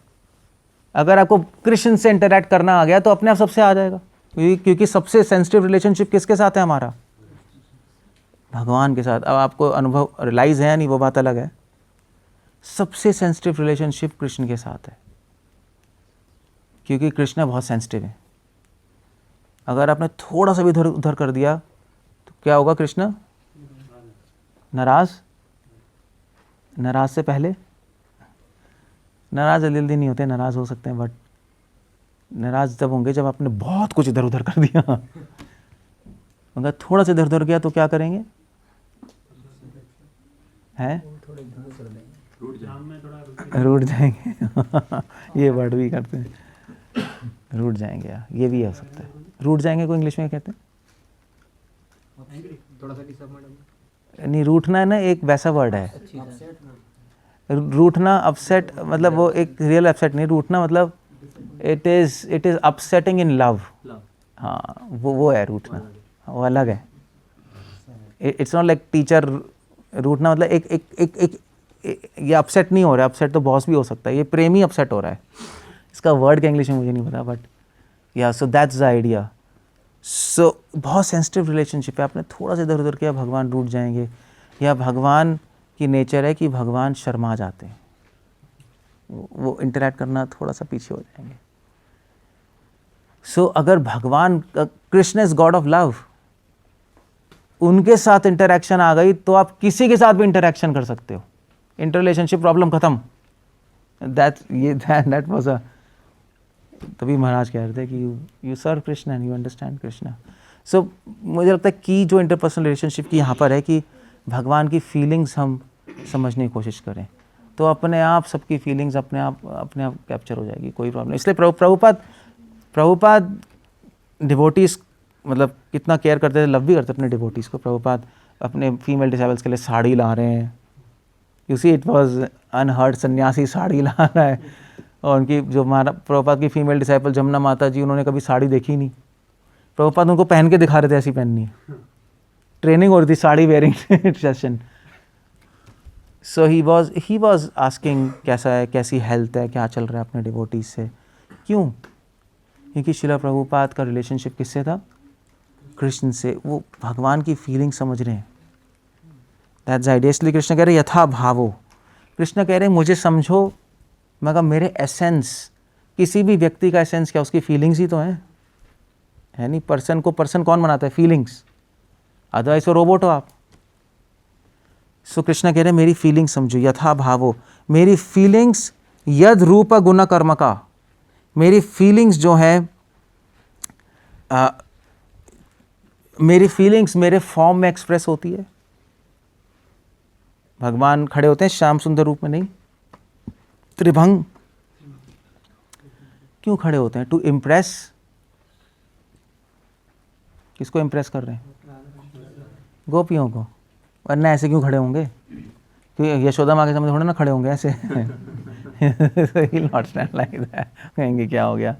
अगर आपको कृष्ण से इंटरैक्ट करना आ गया तो अपने आप सबसे आ जाएगा। क्योंकि सबसे सेंसिटिव रिलेशनशिप किसके साथ है हमारा? भगवान के साथ। अब आपको अनुभव रियलाइज है या नहीं वो बात अलग है। सबसे सेंसिटिव रिलेशनशिप कृष्ण के साथ है, क्योंकि कृष्ण बहुत सेंसिटिव है। अगर आपने थोड़ा सा भी इधर उधर कर दिया तो क्या होगा? कृष्ण नाराज। नाराज से पहले, नाराज जल्दी नहीं होते, नाराज हो सकते हैं, बट नाराज जब होंगे जब आपने बहुत कुछ इधर उधर कर दिया। अगर थोड़ा सा इधर उधर गया तो क्या करेंगे? हैं? थोड़े घूस कर देंगे, रूठ जाएंगे। ये वर्ड भी करते हैं, रूठ जाएंगे यार, ये भी हो सकता है। रूठ जाएंगे को इंग्लिश में क्या कहते थोड़ा सा किस्सा मैडम, हैं? नहीं, रूठना ना एक वैसा वर्ड है। अच्छी तरह रूठना, अपसेट, मतलब वो एक रियल अपसेट नहीं। रूठना मतलब it is upsetting in love. हाँ, वो है रूठना, वो अलग है। It's not like teacher. रूठना मतलब एक ये अपसेट नहीं हो रहा है। अपसेट तो बॉस भी हो सकता है, ये प्रेमी अपसेट हो रहा है। इसका वर्ड क्या इंग्लिश में मुझे नहीं पता, बट या सो दैट्स द आइडिया। सो बहुत सेंसिटिव रिलेशनशिप है। आपने थोड़ा सा इधर उधर किया, भगवान रूठ जाएंगे। या भगवान की नेचर है कि भगवान शर्मा जाते हैं, वो इंटरैक्ट करना थोड़ा सा पीछे हो जाएंगे। सो अगर भगवान, Krishna is God of love, उनके साथ इंटरैक्शन आ गई तो आप किसी के साथ भी इंटरैक्शन कर सकते हो। इंटर रिलेशनशिप प्रॉब्लम खत्म। दैट वाज अ, तभी महाराज कह रहे थे कि you serve Krishna and you understand Krishna. So मुझे लगता है कि जो इंटरपर्सनल रिलेशनशिप की यहाँ पर है कि भगवान की फीलिंग्स हम समझने की कोशिश करें तो अपने आप सबकी फीलिंग्स अपने आप कैप्चर हो जाएगी, कोई प्रॉब्लम। इसलिए प्रभुपाद डिवोटीज मतलब कितना केयर करते थे, लव भी करते अपने डिवोटीज को। प्रभुपाद अपने फीमेल डिसाइबल्स के लिए साड़ी ला रहे हैं। You see it was unheard, सन्यासी साड़ी ला रहा है। और उनकी जो प्रभुपाद की फीमेल डिसाइपल जमुना माता जी, उन्होंने कभी साड़ी देखी नहीं। प्रभुपाद उनको पहन के दिखा रहे थे ऐसी पहननी है। ट्रेनिंग हो रही थी sari wearing session. So he was asking कैसा है, कैसी हेल्थ है, क्या चल रहा है अपने डिवोटीज से। क्यों? क्योंकि श्रील प्रभुपाद का रिलेशनशिप किससे था? कृष्ण से। वो भगवान की फीलिंग समझ रहे हैं। That's idea. इसलिए कृष्ण कह रहे यथा भावो। कृष्ण कह रहे मुझे समझो, मगर मेरे एसेंस, किसी भी व्यक्ति का एसेंस क्या? उसकी फीलिंग्स ही तो है नहीं? पर्सन को पर्सन कौन बनाता है? फीलिंग्स, अदरवाइज वो रोबोट हो आप। सो कृष्ण कह रहे मेरी फीलिंग समझो, यथा भावो। मेरी फीलिंग्स यद रूप गुण कर्म का, मेरी फीलिंग्स जो है, मेरी फीलिंग्स मेरे फॉर्म में एक्सप्रेस होती है। भगवान खड़े होते हैं श्याम सुंदर रूप में, नहीं त्रिभंग। क्यों खड़े होते हैं? To impress. किसको इम्प्रेस कर रहे हैं? गोपियों को। वरना ऐसे क्यों खड़े होंगे? क्योंकि यशोदा माँ के सामने थोड़े ना खड़े होंगे ऐसे। He'll not stand like that. कहेंगे क्या हो गया?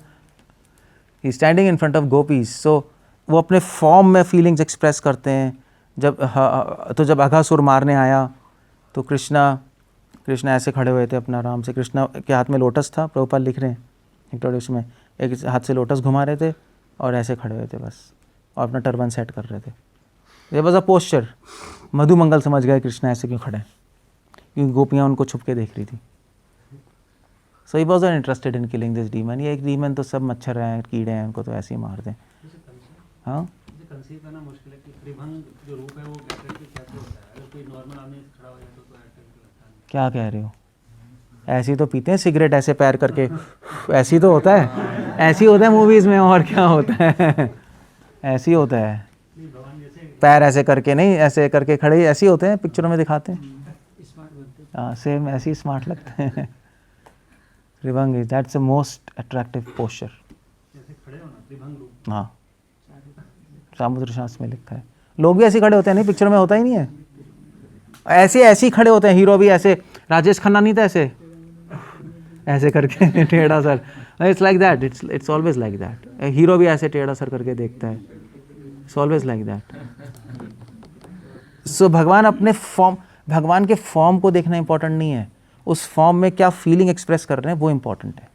He's standing in front of gopis. So वो अपने फॉर्म में फीलिंग्स एक्सप्रेस करते हैं। जब अघासुर मारने आया तो कृष्णा ऐसे खड़े हुए थे अपना आराम से। कृष्णा के हाथ में लोटस था, प्रभुपाद लिख रहे हैं इंट्रोडक्शन में, एक हाथ से लोटस घुमा रहे थे और ऐसे खड़े हुए थे बस, और अपना टर्बन सेट कर रहे थे। ये वाज अ पोस्चर। मधुमंगल समझ गए कृष्णा ऐसे क्यों खड़े हैं, क्योंकि गोपियाँ उनको छुप के देख रही थी। So he was interested in killing this demon. ये एक डीमन तो सब मच्छर हैं, कीड़े हैं, उनको तो ऐसे ही मार दें। हाँ, कंसीव करना मुश्किल है कि त्रिभंग जो रूप है वो कैसे होता है। अगर कोई नॉर्मल आदमी खड़ा हो जाए तो ऐसा लगता है। क्या कह रहे हो? ऐसी तो पीते हैं सिगरेट ऐसे पैर करके, ऐसी तो होता है, ऐसी होता है मूवीज में, और क्या होता है? ऐसी होता है, पैर ऐसे करके नहीं, ऐसे करके खड़े, ऐसे होते हैं, पिक्चरों में दिखाते हैं। हाँ, सेम ऐसे ही स्मार्ट लगते हैं। त्रिभंग, that's the most attractive posture. जैसे खड़े हो ना, त्रिभंग रूप। हाँ, सामुद्र शास्त्र में लिखा है। लोग भी ऐसे खड़े होते हैं, नहीं पिक्चर में होता ही नहीं है। ऐसे ही खड़े होते हैं, हीरो भी ऐसे। राजेश खन्ना नहीं था ऐसे ऐसे करके टेढ़ा सर। It's like that, it's always like that. Hero भी ऐसे टेढ़ा सर करके देखता है। It's always like that. So भगवान अपने फॉर्म, भगवान के फॉर्म को देखना इंपॉर्टेंट नहीं है, उस फॉर्म में क्या फीलिंग एक्सप्रेस कर रहे हैं वो इंपॉर्टेंट है।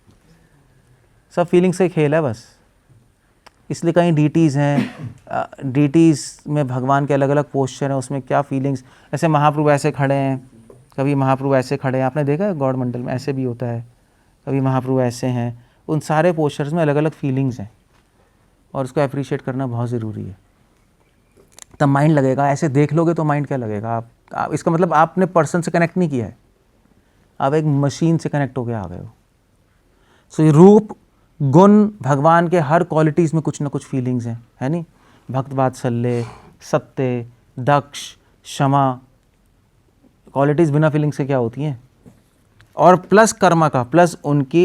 सब फीलिंग से खेल है बस। इसलिए कहीं डीटीज़ हैं, डीटीज़ में भगवान के अलग अलग पोस्चर हैं, उसमें क्या फीलिंग्स, ऐसे महाप्रभु ऐसे खड़े हैं, कभी महाप्रभु ऐसे खड़े हैं, आपने देखा है गौड़ मंडल में ऐसे भी होता है, कभी महाप्रभु ऐसे हैं, उन सारे पोस्चर्स में अलग अलग फीलिंग्स हैं और उसको अप्रिशिएट करना बहुत ज़रूरी है। तब माइंड लगेगा, ऐसे देख लोगे तो माइंड क्या लगेगा, आप इसका मतलब आपने पर्सन से कनेक्ट नहीं किया है, आप एक मशीन से कनेक्ट होकर आ गए हो। सो ये रूप गुण भगवान के हर क्वालिटीज़ में कुछ ना कुछ फीलिंग्स हैं, है नहीं, भक्त वात्सल्य, सत्य, दक्ष, क्षमा, क्वालिटीज़ बिना फीलिंग से क्या होती हैं। और प्लस कर्मा का, प्लस उनकी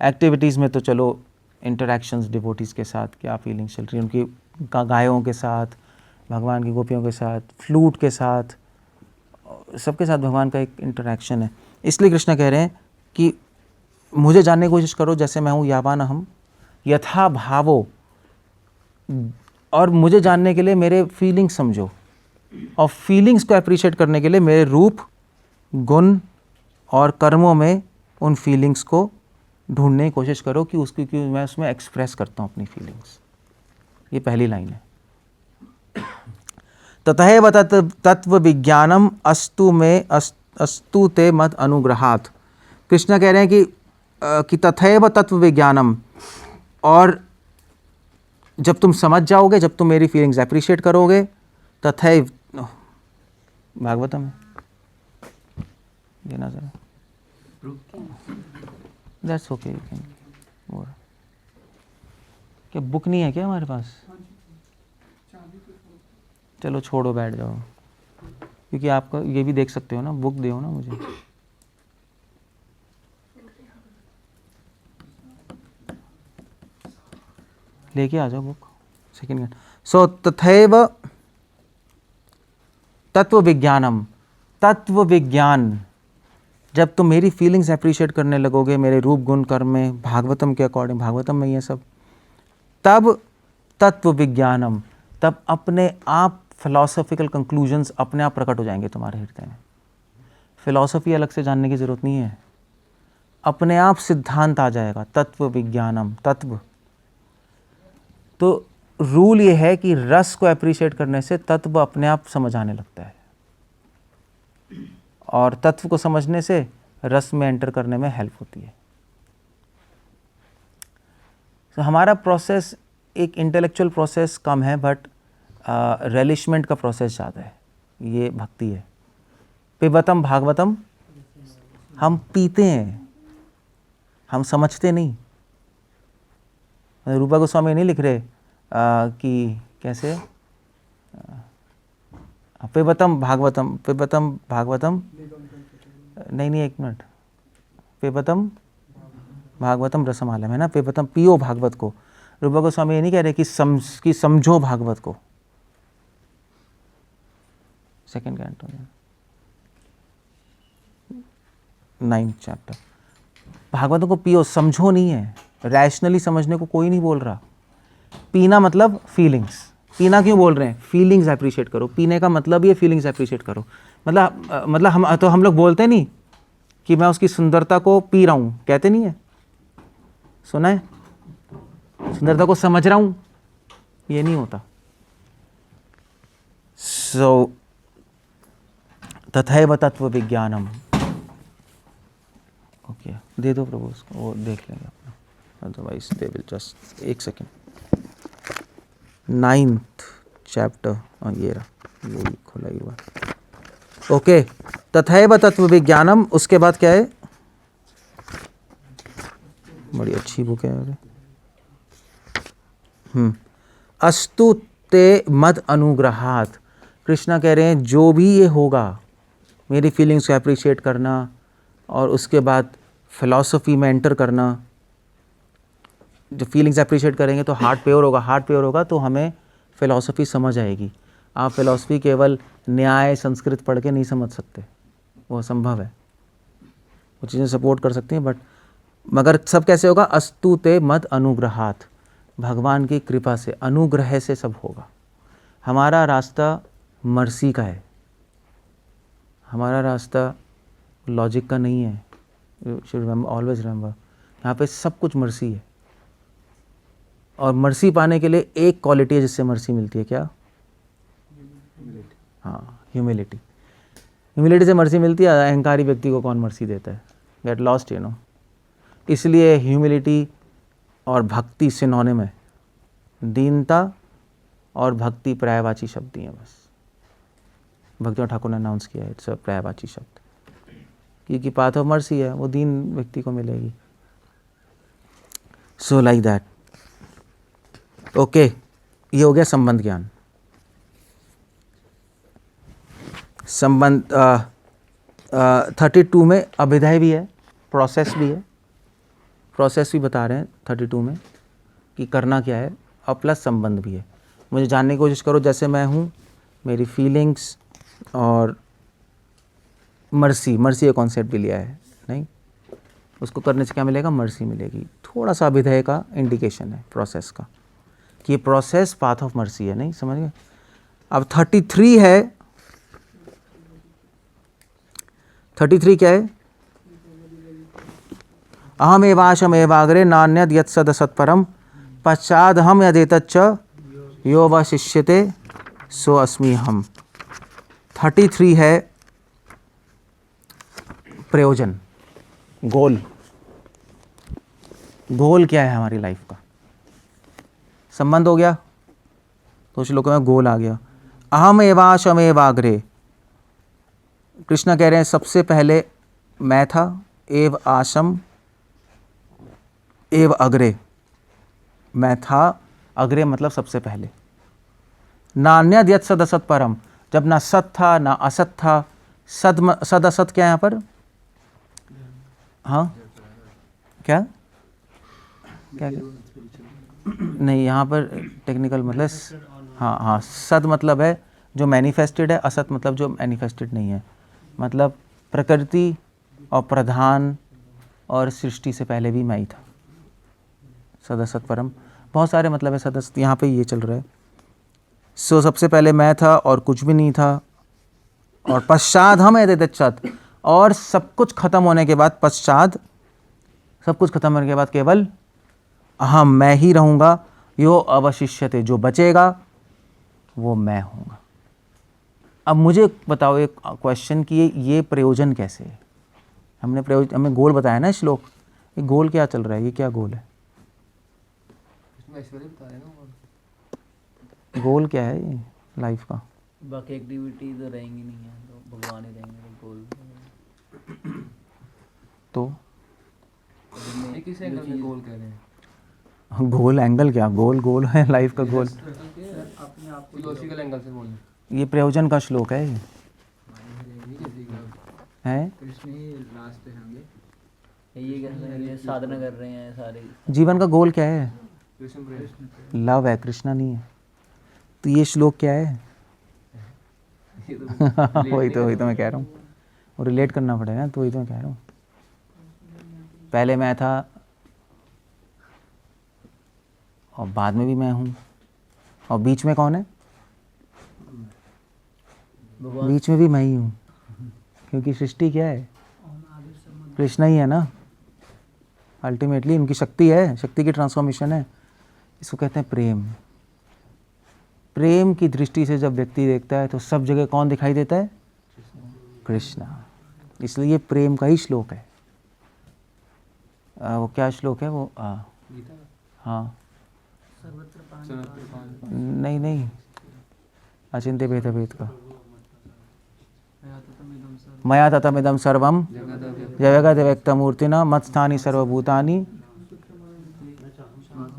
एक्टिविटीज़ में तो चलो इंटरैक्शंस डिवोटीज़ के साथ क्या फीलिंग्स चल रही है उनकी, गायों के साथ, भगवान की गोपियों के साथ, फ्लूट के साथ, सबके साथ भगवान का एक इंटरैक्शन है। इसलिए कृष्ण कह रहे हैं कि मुझे जानने की कोशिश करो जैसे मैं हूँ, यावान अहम यथा भावो, और मुझे जानने के लिए मेरे फीलिंग्स समझो, और फीलिंग्स को अप्रिशिएट करने के लिए मेरे रूप, गुण और कर्मों में उन फीलिंग्स को ढूंढने की कोशिश करो कि उसकी क्यों मैं उसमें एक्सप्रेस करता हूँ अपनी फीलिंग्स। ये पहली लाइन है। तथैव तत्व विज्ञानम अस्तु में अस्तु ते मत अनुग्रहात्। कृष्ण कह रहे हैं कि तथैव तत्व विज्ञानम, और जब तुम समझ जाओगे, जब तुम मेरी फीलिंग्स अप्रिशिएट करोगे, तथैव, भागवतम है देना जरा, दैट्स ओके, यू कैन। और क्या बुक नहीं है क्या हमारे पास? चलो छोड़ो, बैठ जाओ, क्योंकि आपका ये भी देख सकते हो ना, बुक दो ना मुझे। लेके आ जाओ बुक, सेकंड। सो तथैव तत्व विज्ञानम, तत्व विज्ञान, जब तुम मेरी फीलिंग्स अप्रिशिएट करने लगोगे मेरे रूप गुण कर्म में, भागवतम के अकॉर्डिंग, भागवतम में ये सब, तब तत्व विज्ञानम, तब अपने आप फिलॉसफिकल कंक्लूजन्स अपने आप प्रकट हो जाएंगे तुम्हारे हृदय में। फिलॉसफी अलग से जानने की ज़रूरत नहीं है, अपने आप सिद्धांत आ जाएगा। तत्व विज्ञानम, तत्व, तो रूल ये है कि रस को अप्रिशिएट करने से तत्व अपने आप समझ आने लगता है, और तत्व को समझने से रस में एंटर करने में हेल्प होती है। तो हमारा प्रोसेस एक इंटेलेक्चुअल प्रोसेस कम है, बट रिलिशमेंट का प्रोसेस ज़्यादा है, ये भक्ति है। पिबतम भागवतम, हम पीते हैं, हम समझते नहीं। रूपा गोस्वामी नहीं लिख रहे कि कैसे, पिबतम भागवतम, पिबतम भागवतम, नहीं एक मिनट, पिबतम भागवतम रसमालम है ना, पिबतम पियो भागवत को। रूपा गोस्वामी ये नहीं कह रहे कि समझो भागवत को। Second canto 9th chapter, Bhagavat को पियो, समझो नहीं है, रैशनली समझने को कोई नहीं बोल रहा। पीना मतलब फीलिंग्स, पीना क्यों बोल रहे हैं? फीलिंग्स अप्रिशिएट करो, पीने का मतलब ये फीलिंग्स अप्रिशिएट करो। मतलब हम लोग बोलते नहीं कि मैं उसकी सुंदरता को पी रहा हूँ, कहते नहीं है, सुना है? सुंदरता को समझ रहा हूँ, ये नहीं होता। सो तथैव तत्व विज्ञानम, ओके, दे दो प्रभु उसको, वो देख लेंगे अपना, अदरवाइज दे विल जस्ट, एक सेकेंड। 9th चैप्टर, ये रहा, ये खुला ही हुआ, ओके। तथैव तत्व विज्ञानम, उसके बाद क्या है? बड़ी अच्छी बुक है। अस्तु ते मद अनुग्रहात्, कृष्णा कह रहे हैं जो भी ये होगा, मेरी फीलिंग्स को अप्रिशिएट करना और उसके बाद फिलॉसफी में एंटर करना। जब फीलिंग्स अप्रिशिएट करेंगे तो हार्ट प्योर होगा, हार्ट प्योर होगा तो हमें फिलॉसफी समझ आएगी। आप फिलॉसफी केवल न्याय संस्कृत पढ़ के नहीं समझ सकते, वो असंभव है। वो चीज़ें सपोर्ट कर सकती हैं, बट मगर सब कैसे होगा? अस्तु ते मद अनुग्रहात्, भगवान की कृपा से, अनुग्रह से सब होगा। हमारा रास्ता मर्सी का है, हमारा रास्ता लॉजिक का नहीं है। शुड रिमेंबर, ऑलवेज रिमेंबर, यहाँ पे सब कुछ मर्सी है। और मर्सी पाने के लिए एक क्वालिटी है जिससे मर्सी मिलती है, क्या? हाँ, ह्यूमिलिटी। ह्यूमिलिटी से मर्सी मिलती है। अहंकारी व्यक्ति को कौन मर्सी देता है? Get lost, you know. इसलिए ह्यूमिलिटी और भक्ति सिनोनिम है। दीनता और भक्ति पर्यायवाची शब्द ही हैं बस। भक्ति ठाकुर ने अनाउंस किया है, इट्स अ पर्यायवाची शब्द, क्योंकि पाथ ऑफ मर्सी है, वो दीन व्यक्ति को मिलेगी। So like that. ओके, ये हो गया संबंध ज्ञान। संबंध 32 में अभिधेय भी है, प्रोसेस भी है। प्रोसेस भी बता रहे हैं 32 में कि करना क्या है, और प्लस संबंध भी है। मुझे जानने की कोशिश करो, जैसे मैं हूँ, मेरी फीलिंग्स और मर्सी का कॉन्सेप्ट भी लिया है, नहीं? उसको करने से क्या मिलेगा? मर्सी मिलेगी। थोड़ा सा अभिधेय का इंडिकेशन है प्रोसेस का, कि ये प्रोसेस पाथ ऑफ मर्सी है, नहीं? समझ गए? अब 33 है। 33 क्या है? अहम एवाशम एवाग्रे नान्यद यत् सद सत्परम पश्चाद हम यदेतच्च यो वशिष्यते सो अस्मि हम। 33 है प्रयोजन, गोल। गोल क्या है हमारी लाइफ का? संबंध हो गया, तो श्लोक में गोल आ गया। अहम एवाशम एवाग्रे, कृष्ण कह रहे हैं सबसे पहले मैं था, एव आशम एव अग्रे, मैं था, अग्रे मतलब सबसे पहले। नान्यद यत् सद असत परम, जब ना सत था ना असत था। सद असत क्या है यहाँ पर? हाँ, क्या क्या, क्या? नहीं, यहाँ पर टेक्निकल मतलब, हाँ, सद मतलब है जो मैनिफेस्टेड है, असत मतलब जो मैनिफेस्टेड नहीं है। मतलब प्रकृति और प्रधान और सृष्टि से पहले भी मैं ही था। सदसत परम, बहुत सारे मतलब है सदस्य, यहाँ पे ये चल रहा है। सो सबसे पहले मैं था और कुछ भी नहीं था, और पश्चात हम एतच्चत, और सब कुछ खत्म होने के बाद, पश्चात सब कुछ खत्म होने के बाद केवल अहम, मैं ही रहूँगा। यो अवशिष्यते, जो बचेगा वो मैं हूँगा। अब मुझे बताओ एक क्वेश्चन कि ये प्रयोजन कैसे है? हमें गोल बताया ना श्लोक, ये गोल क्या चल रहा है? ये क्या गोल है? गोल क्या है ये लाइफ का? बाकी एक्टिविटी तो रहेंगी नहीं है, तो भगवान ही रहेंगे, तो गोल तो किस एंगल में गोल कह रहे हैं? गोल एंगल क्या? गोल है लाइफ का गोल। अपने आप को फिलोसॉफिकल एंगल से बोल, ये प्रयोजन का श्लोक है, ये है। कृष्ण ही लास्ट पे होंगे। ये कह रहे हैं, ये साधना कर रहे हैं सारे। जीवन का गोल क्या है? कृष्ण लव है, कृष्णा नहीं है। तो ये श्लोक क्या है? वही तो मैं कह रहा हूँ, वो रिलेट करना पड़ेगा, तो वही तो मैं कह रहा हूँ। पहले मैं था और बाद में भी मैं हूँ, और बीच में कौन है? बीच में भी मैं ही हूँ, क्योंकि सृष्टि क्या है? कृष्णा ही है ना। अल्टीमेटली उनकी शक्ति है, शक्ति की ट्रांसफॉर्मेशन है। इसको कहते हैं प्रेम। प्रेम की दृष्टि से जब व्यक्ति देखता है तो सब जगह कौन दिखाई देता है? कृष्णा। इसलिए ये प्रेम का ही श्लोक है। वो क्या श्लोक है वो? हाँ, नहीं, अचिंत्य भेद भेद का। मया ततमिदं सर्वं जगद व्यक्तमूर्तिना मत्स्थानि सर्वभूतानि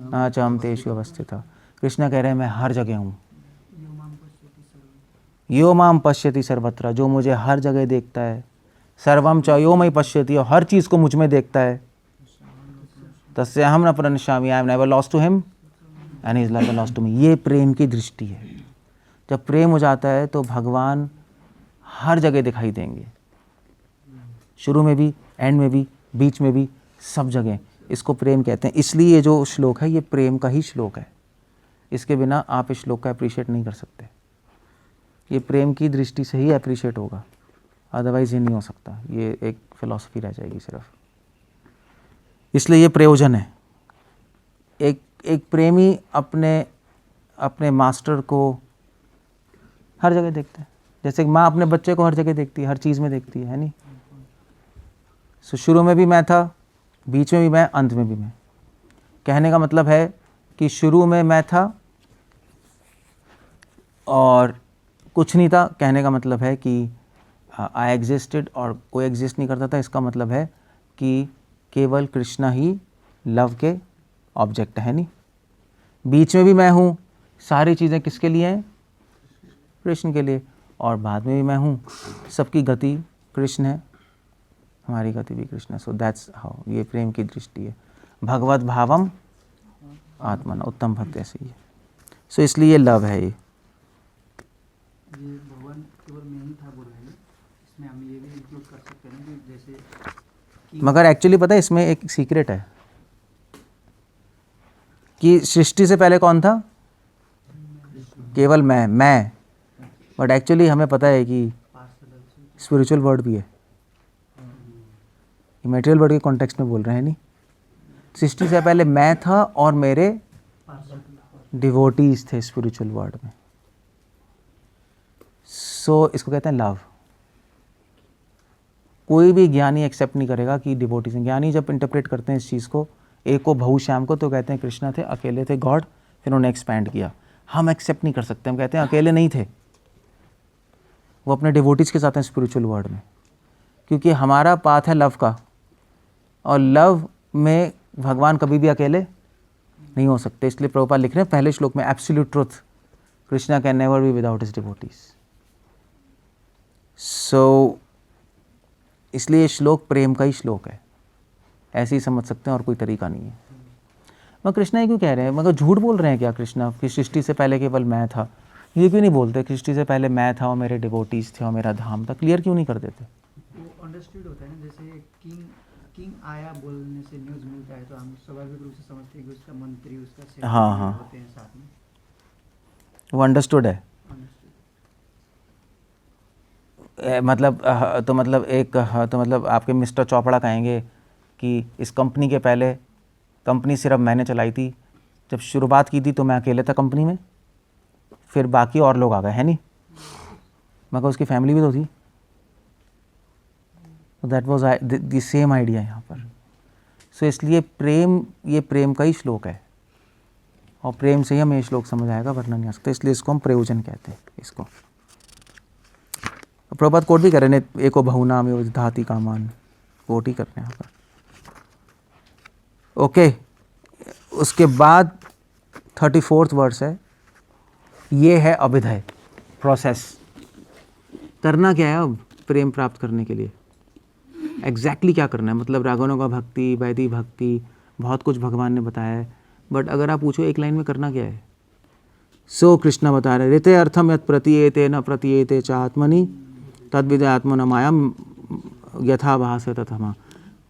न च अहं तेषु अवस्थितः। कृष्ण कह रहे हैं मैं हर जगह हूँ। यो माम पश्यति सर्वत्र, जो मुझे हर जगह देखता है। सर्वम च यो मयि पश्यति, और हर चीज़ को मुझ में देखता है। तस्य अहं न प्रणश्यामि, I am never lost to him and he is never lost to me. ये प्रेम की दृष्टि है। जब प्रेम हो जाता है तो भगवान हर जगह दिखाई देंगे, शुरू में भी, एंड में भी, बीच में भी, सब जगह। इसको प्रेम कहते हैं। इसलिए ये जो श्लोक है ये प्रेम का ही श्लोक है। इसके बिना आप इस श्लोक का अप्रिशिएट नहीं कर सकते। ये प्रेम की दृष्टि से ही अप्रिशिएट होगा, अदरवाइज ये नहीं हो सकता। ये एक फिलॉसफी रह जाएगी सिर्फ। इसलिए ये प्रयोजन है। एक प्रेमी अपने मास्टर को हर जगह देखता है, जैसे कि माँ अपने बच्चे को हर जगह देखती है, हर चीज़ में देखती है नहीं? सो शुरू में भी मैं था, बीच में भी मैं, अंत में भी मैं। कहने का मतलब है कि शुरू में मैं था और कुछ नहीं था। कहने का मतलब है कि आई एग्जिस्टेड और कोई एग्जिस्ट नहीं करता था। इसका मतलब है कि केवल कृष्णा ही लव के ऑब्जेक्ट है नहीं? बीच में भी मैं हूँ, सारी चीज़ें किसके लिए हैं? कृष्ण के लिए। और बाद में भी मैं हूँ, सबकी गति कृष्ण है, हमारी गति भी कृष्ण है। सो दैट्स हाउ ये प्रेम की दृष्टि है। भगवत भावम आत्मना, उत्तम भक्त ऐसे ही है। सो इसलिए ये लव है। ये भगवान केवल मैं ही था बोल रहे हैं, इसमें हम ये भी इंक्लूड कर सकते हैं कि जैसे मगर एक्चुअली पता है इसमें एक सीक्रेट है कि सृष्टि से पहले कौन था? केवल मैं। बट एक्चुअली हमें पता है कि स्पिरिचुअल वर्ड भी है। मटेरियल वर्ड के कॉन्टेक्स्ट में बोल रहे हैं नहीं? सृष्टि से पहले मैं था और मेरे डिवोटीज थे स्पिरिचुअल वर्ल्ड में। सो इसको कहते हैं लव। कोई भी ज्ञानी एक्सेप्ट नहीं करेगा कि डिवोटीज हैं। ज्ञानी जब इंटरप्रेट करते हैं इस चीज़ को, एक को बहु श्याम को, तो कहते हैं कृष्णा थे, अकेले थे गॉड, फिर उन्होंने एक्सपैंड किया। हम एक्सेप्ट नहीं कर सकते। हम कहते हैं अकेले नहीं थे, वो अपने डिवोटीज के साथ हैं स्पिरिचुअल वर्ल्ड में, क्योंकि हमारा पाथ है लव का, और लव में भगवान कभी भी अकेले नहीं हो सकते। इसलिए प्रभुपाद लिख रहे हैं पहले श्लोक में, absolute truth, Krishna can never be without his devotees. So इसलिए ये श्लोक प्रेम का ही श्लोक है, ऐसे ही समझ सकते हैं और कोई तरीका नहीं है। मगर कृष्णा ये क्यों कह रहे हैं? मगर झूठ बोल रहे हैं क्या कृष्णा कि सृष्टि से पहले केवल मैं था? ये क्यों नहीं बोलते सृष्टि से पहले मैं था और मेरे डिवोटीज थे और मेरा धाम था? क्लियर क्यों नहीं कर देते? वो अंडरस्टूड होता है ना, जैसे किंग आया बोलने से न्यूज़ मिलता है तो हम स्वाभाविक रूप से समझते हैं कि उसका मंत्री, उसका सेक्रेटरी हाँ। होते हैं साथ में। वो अंडरस्टूड है। अंडरस्टूड मतलब तो मतलब आपके मिस्टर चोपड़ा कहेंगे कि इस कंपनी के पहले कंपनी सिर्फ मैंने चलाई थी, जब शुरुआत की थी तो मैं अकेले था कंपनी में, फिर बाकी और लोग आ गए, है नहीं? मगर उसकी फैमिली भी तो थी। That was the same idea यहाँ पर। सो इसलिए प्रेम, ये प्रेम का ही श्लोक है, और प्रेम से ही हमें ये श्लोक समझ आएगा, वरना नहीं आ सकता। इसलिए इसको हम प्रयोजन कहते हैं। इसको प्रभुपाद कोट भी कर रहे हैं, एको बहुनाम यो धाति कामान, कोट ही कर रहे हैं यहाँ पर। ओके, उसके बाद 34th वर्स है, ये है अभिधय प्रोसेस। करना क्या है अब प्रेम प्राप्त करने के लिए? एग्जैक्टली क्या करना है? मतलब रागनों का भक्ति, वैदिक भक्ति, बहुत कुछ भगवान ने बताया है। बट अगर आप पूछो एक लाइन में करना क्या है, सो कृष्ण बता रहे, ऋते अर्थम यत् प्रतीयेते न प्रतीयेते च आत्मनि तद्विद आत्मन मायाम यथा भासे तथा।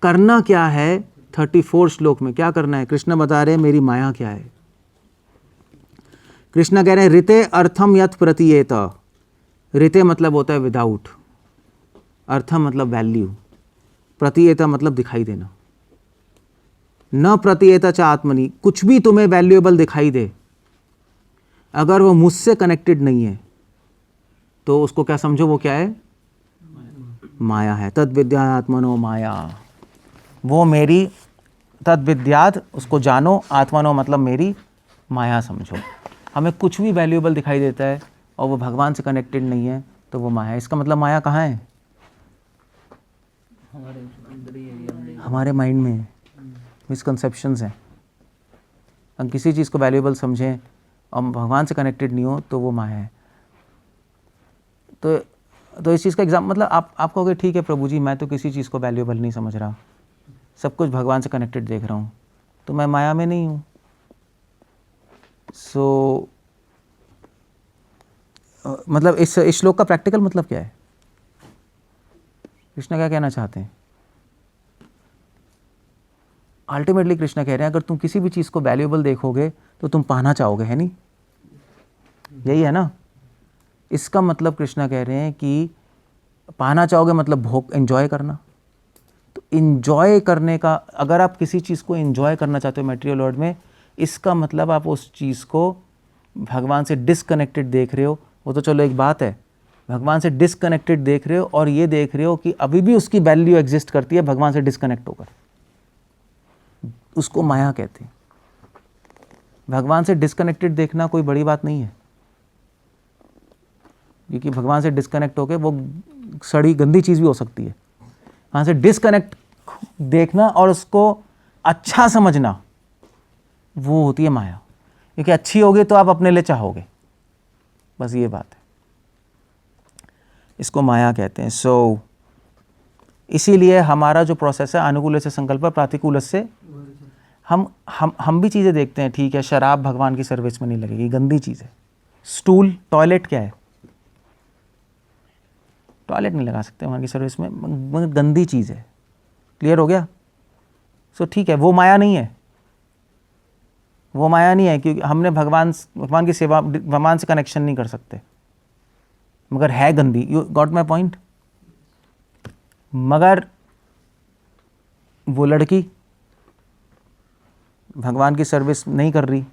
करना क्या है? 34 श्लोक में क्या करना है? कृष्ण बता रहे मेरी माया क्या है। कृष्ण कह रहे हैं ऋते अर्थम यत् प्रतीयेत। ऋते मतलब होता है विदाउट, अर्थम मतलब वैल्यू, प्रतीयेत मतलब दिखाई देना। न प्रतीयेत च आत्मनि, कुछ भी तुम्हें वैल्यूएबल दिखाई दे, अगर वो मुझसे कनेक्टेड नहीं है तो उसको क्या समझो? वो क्या है? माया है। तद विद्यात् आत्मनो माया, वो मेरी, तद विद्यात् उसको जानो, आत्मनो मतलब मेरी माया समझो। हमें कुछ भी वैल्यूएबल दिखाई देता है और वो भगवान से कनेक्टेड नहीं है तो वो माया है। इसका मतलब माया कहाँ है? हमारे अंदर ही है, हमारे माइंड में है, मिसकंसेप्शंस हैं। हम किसी चीज़ को वैल्यूएबल समझें और भगवान से कनेक्टेड नहीं हो तो वो माया है। तो इस चीज़ का एग्जाम, मतलब आप कहोगे ठीक है प्रभु जी, मैं तो किसी चीज़ को वैल्यूएबल नहीं समझ रहा, सब कुछ भगवान से कनेक्टेड देख रहा हूँ, तो मैं माया में नहीं हूँ। सो मतलब इस श्लोक का प्रैक्टिकल मतलब क्या है? कृष्ण क्या कहना चाहते हैं? अल्टीमेटली कृष्ण कह रहे हैं अगर तुम किसी भी चीज़ को वैल्यूएबल देखोगे तो तुम पाना चाहोगे, है नहीं? यही है ना? इसका मतलब कृष्ण कह रहे हैं कि पाना चाहोगे मतलब भोग, एंजॉय करना। तो एंजॉय करने का, अगर आप किसी चीज़ को एंजॉय करना चाहते हो मटेरियल वर्ल्ड में, इसका मतलब आप उस चीज़ को भगवान से डिसकनेक्टेड देख रहे हो, वो तो चलो एक बात है, भगवान से डिसकनेक्टेड देख रहे हो और ये देख रहे हो कि अभी भी उसकी वैल्यू एग्जिस्ट करती है भगवान से डिसकनेक्ट होकर, उसको माया कहते हैं। भगवान से डिसकनेक्टेड देखना कोई बड़ी बात नहीं है, क्योंकि भगवान से डिसकनेक्ट होकर वो सड़ी गंदी चीज़ भी हो सकती है। वहाँ से डिसकनेक्ट देखना और उसको अच्छा समझना, वो होती है माया, क्योंकि अच्छी होगी तो आप अपने लिए चाहोगे, बस ये बात है, इसको माया कहते हैं। सो इसीलिए हमारा जो प्रोसेस है, अनुकूल से संकल्प, प्रातिकूल से हम भी चीज़ें देखते हैं, ठीक है, शराब भगवान की सर्विस में नहीं लगेगी, गंदी चीज़ है। स्टूल, टॉयलेट क्या है, टॉयलेट नहीं लगा सकते भगवान की सर्विस में, मगर गंदी चीज़ है। क्लियर हो गया? सो ठीक है, वो माया नहीं है, वो माया नहीं है, क्योंकि हमने भगवान की सेवा, भगवान से कनेक्शन नहीं कर सकते, मगर है गंदी। You got my point? मगर वो लड़की भगवान की सर्विस नहीं कर रही,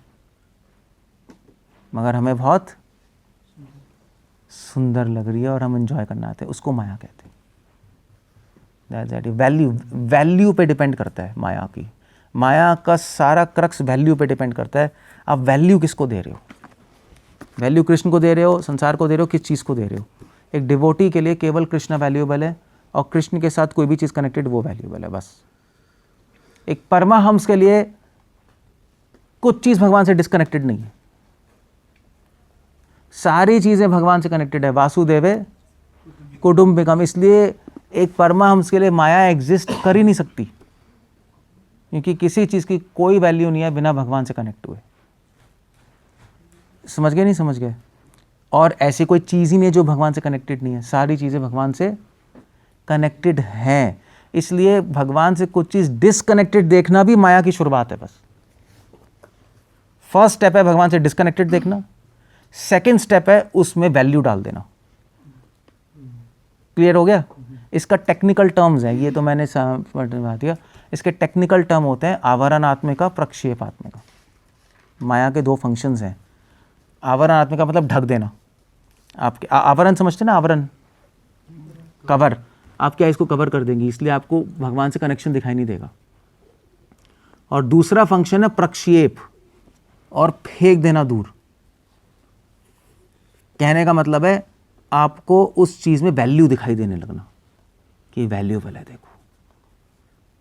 मगर हमें बहुत सुंदर लग रही है और हम एंजॉय करना आते हैं, उसको माया कहते हैं। वैल्यू पे डिपेंड करता है माया की। माया का सारा क्रक्स वैल्यू पे डिपेंड करता है। आप वैल्यू किसको दे रहे हो? वैल्यू कृष्ण को दे रहे हो, संसार को दे रहे हो, किस चीज़ को दे रहे हो? एक डिवोटी के लिए केवल कृष्ण वैल्यूएबल है, और कृष्ण के साथ कोई भी चीज़ कनेक्टेड वो वैल्यूएबल है, बस। एक परमाहंस के लिए कुछ चीज़ भगवान से डिस्कनेक्टेड नहीं है, सारी चीज़ें भगवान से कनेक्टेड है। वासुदेवे कुटुंबिकम, इसलिए एक परमाहंस के लिए माया एग्जिस्ट कर ही नहीं सकती, क्योंकि किसी चीज़ की कोई वैल्यू नहीं है बिना भगवान से कनेक्ट हुए। समझ गए? नहीं समझ गए? और ऐसी कोई चीज़ ही नहीं है जो भगवान से कनेक्टेड नहीं है, सारी चीज़ें भगवान से कनेक्टेड हैं। इसलिए भगवान से कुछ चीज़ डिसकनेक्टेड देखना भी माया की शुरुआत है, बस। फर्स्ट स्टेप है भगवान से डिसकनेक्टेड देखना, सेकेंड स्टेप है उसमें वैल्यू डाल देना। क्लियर हो गया? इसका टेक्निकल टर्म्स है, ये तो मैंने समझा दिया। इसके टेक्निकल टर्म होते हैं आवरणात्मिका, प्रक्षेपात्मिका। माया के दो फंक्शंस हैं। आवरणात्मिका मतलब ढक देना, आपके आवरण समझते ना, आवरण, कवर, आप क्या इसको कवर कर देंगी, इसलिए आपको भगवान से कनेक्शन दिखाई नहीं देगा। और दूसरा फंक्शन है प्रक्षेप, और फेंक देना दूर। कहने का मतलब है आपको उस चीज़ में वैल्यू दिखाई देने लगना कि वैल्यूएबल है, देखो,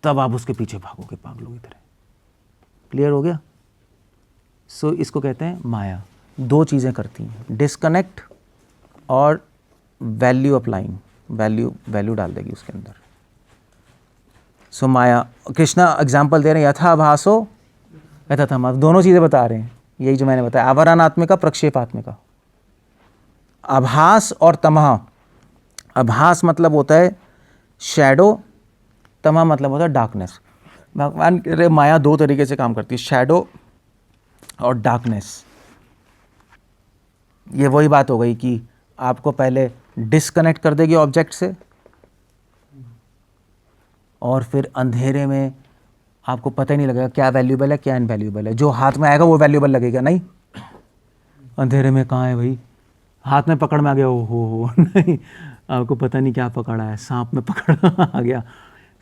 तब आप उसके पीछे भागोगे पागलों की तरह। क्लियर हो गया? सो इसको कहते हैं माया। दो चीज़ें करती हैं, डिस्कनेक्ट और वैल्यू अप्लाइंग, वैल्यू डाल देगी उसके अंदर। सो माया, कृष्णा एग्जाम्पल दे रहे हैं, यथाभासो यथातमः, दोनों चीज़ें बता रहे हैं, यही जो मैंने बताया, आवरणात्मिका, प्रक्षेपात्मिका। आभास और तमः, आभास मतलब होता है शैडो, तमः मतलब होता है डार्कनेस। भगवान कह रहे माया दो तरीके से काम करती है, शैडो और डार्कनेस। ये वही बात हो गई कि आपको पहले डिस्कनेक्ट कर देगी ऑब्जेक्ट से, और फिर अंधेरे में आपको पता ही नहीं लगेगा क्या वैल्यूएबल है क्या इनवैल्यूएबल है। जो हाथ में आएगा वो वैल्यूएबल लगेगा, नहीं अंधेरे में कहाँ है भाई, हाथ में पकड़ में आ गया, हो नहीं, आपको पता नहीं क्या पकड़ा है, सांप में पकड़ा आ गया।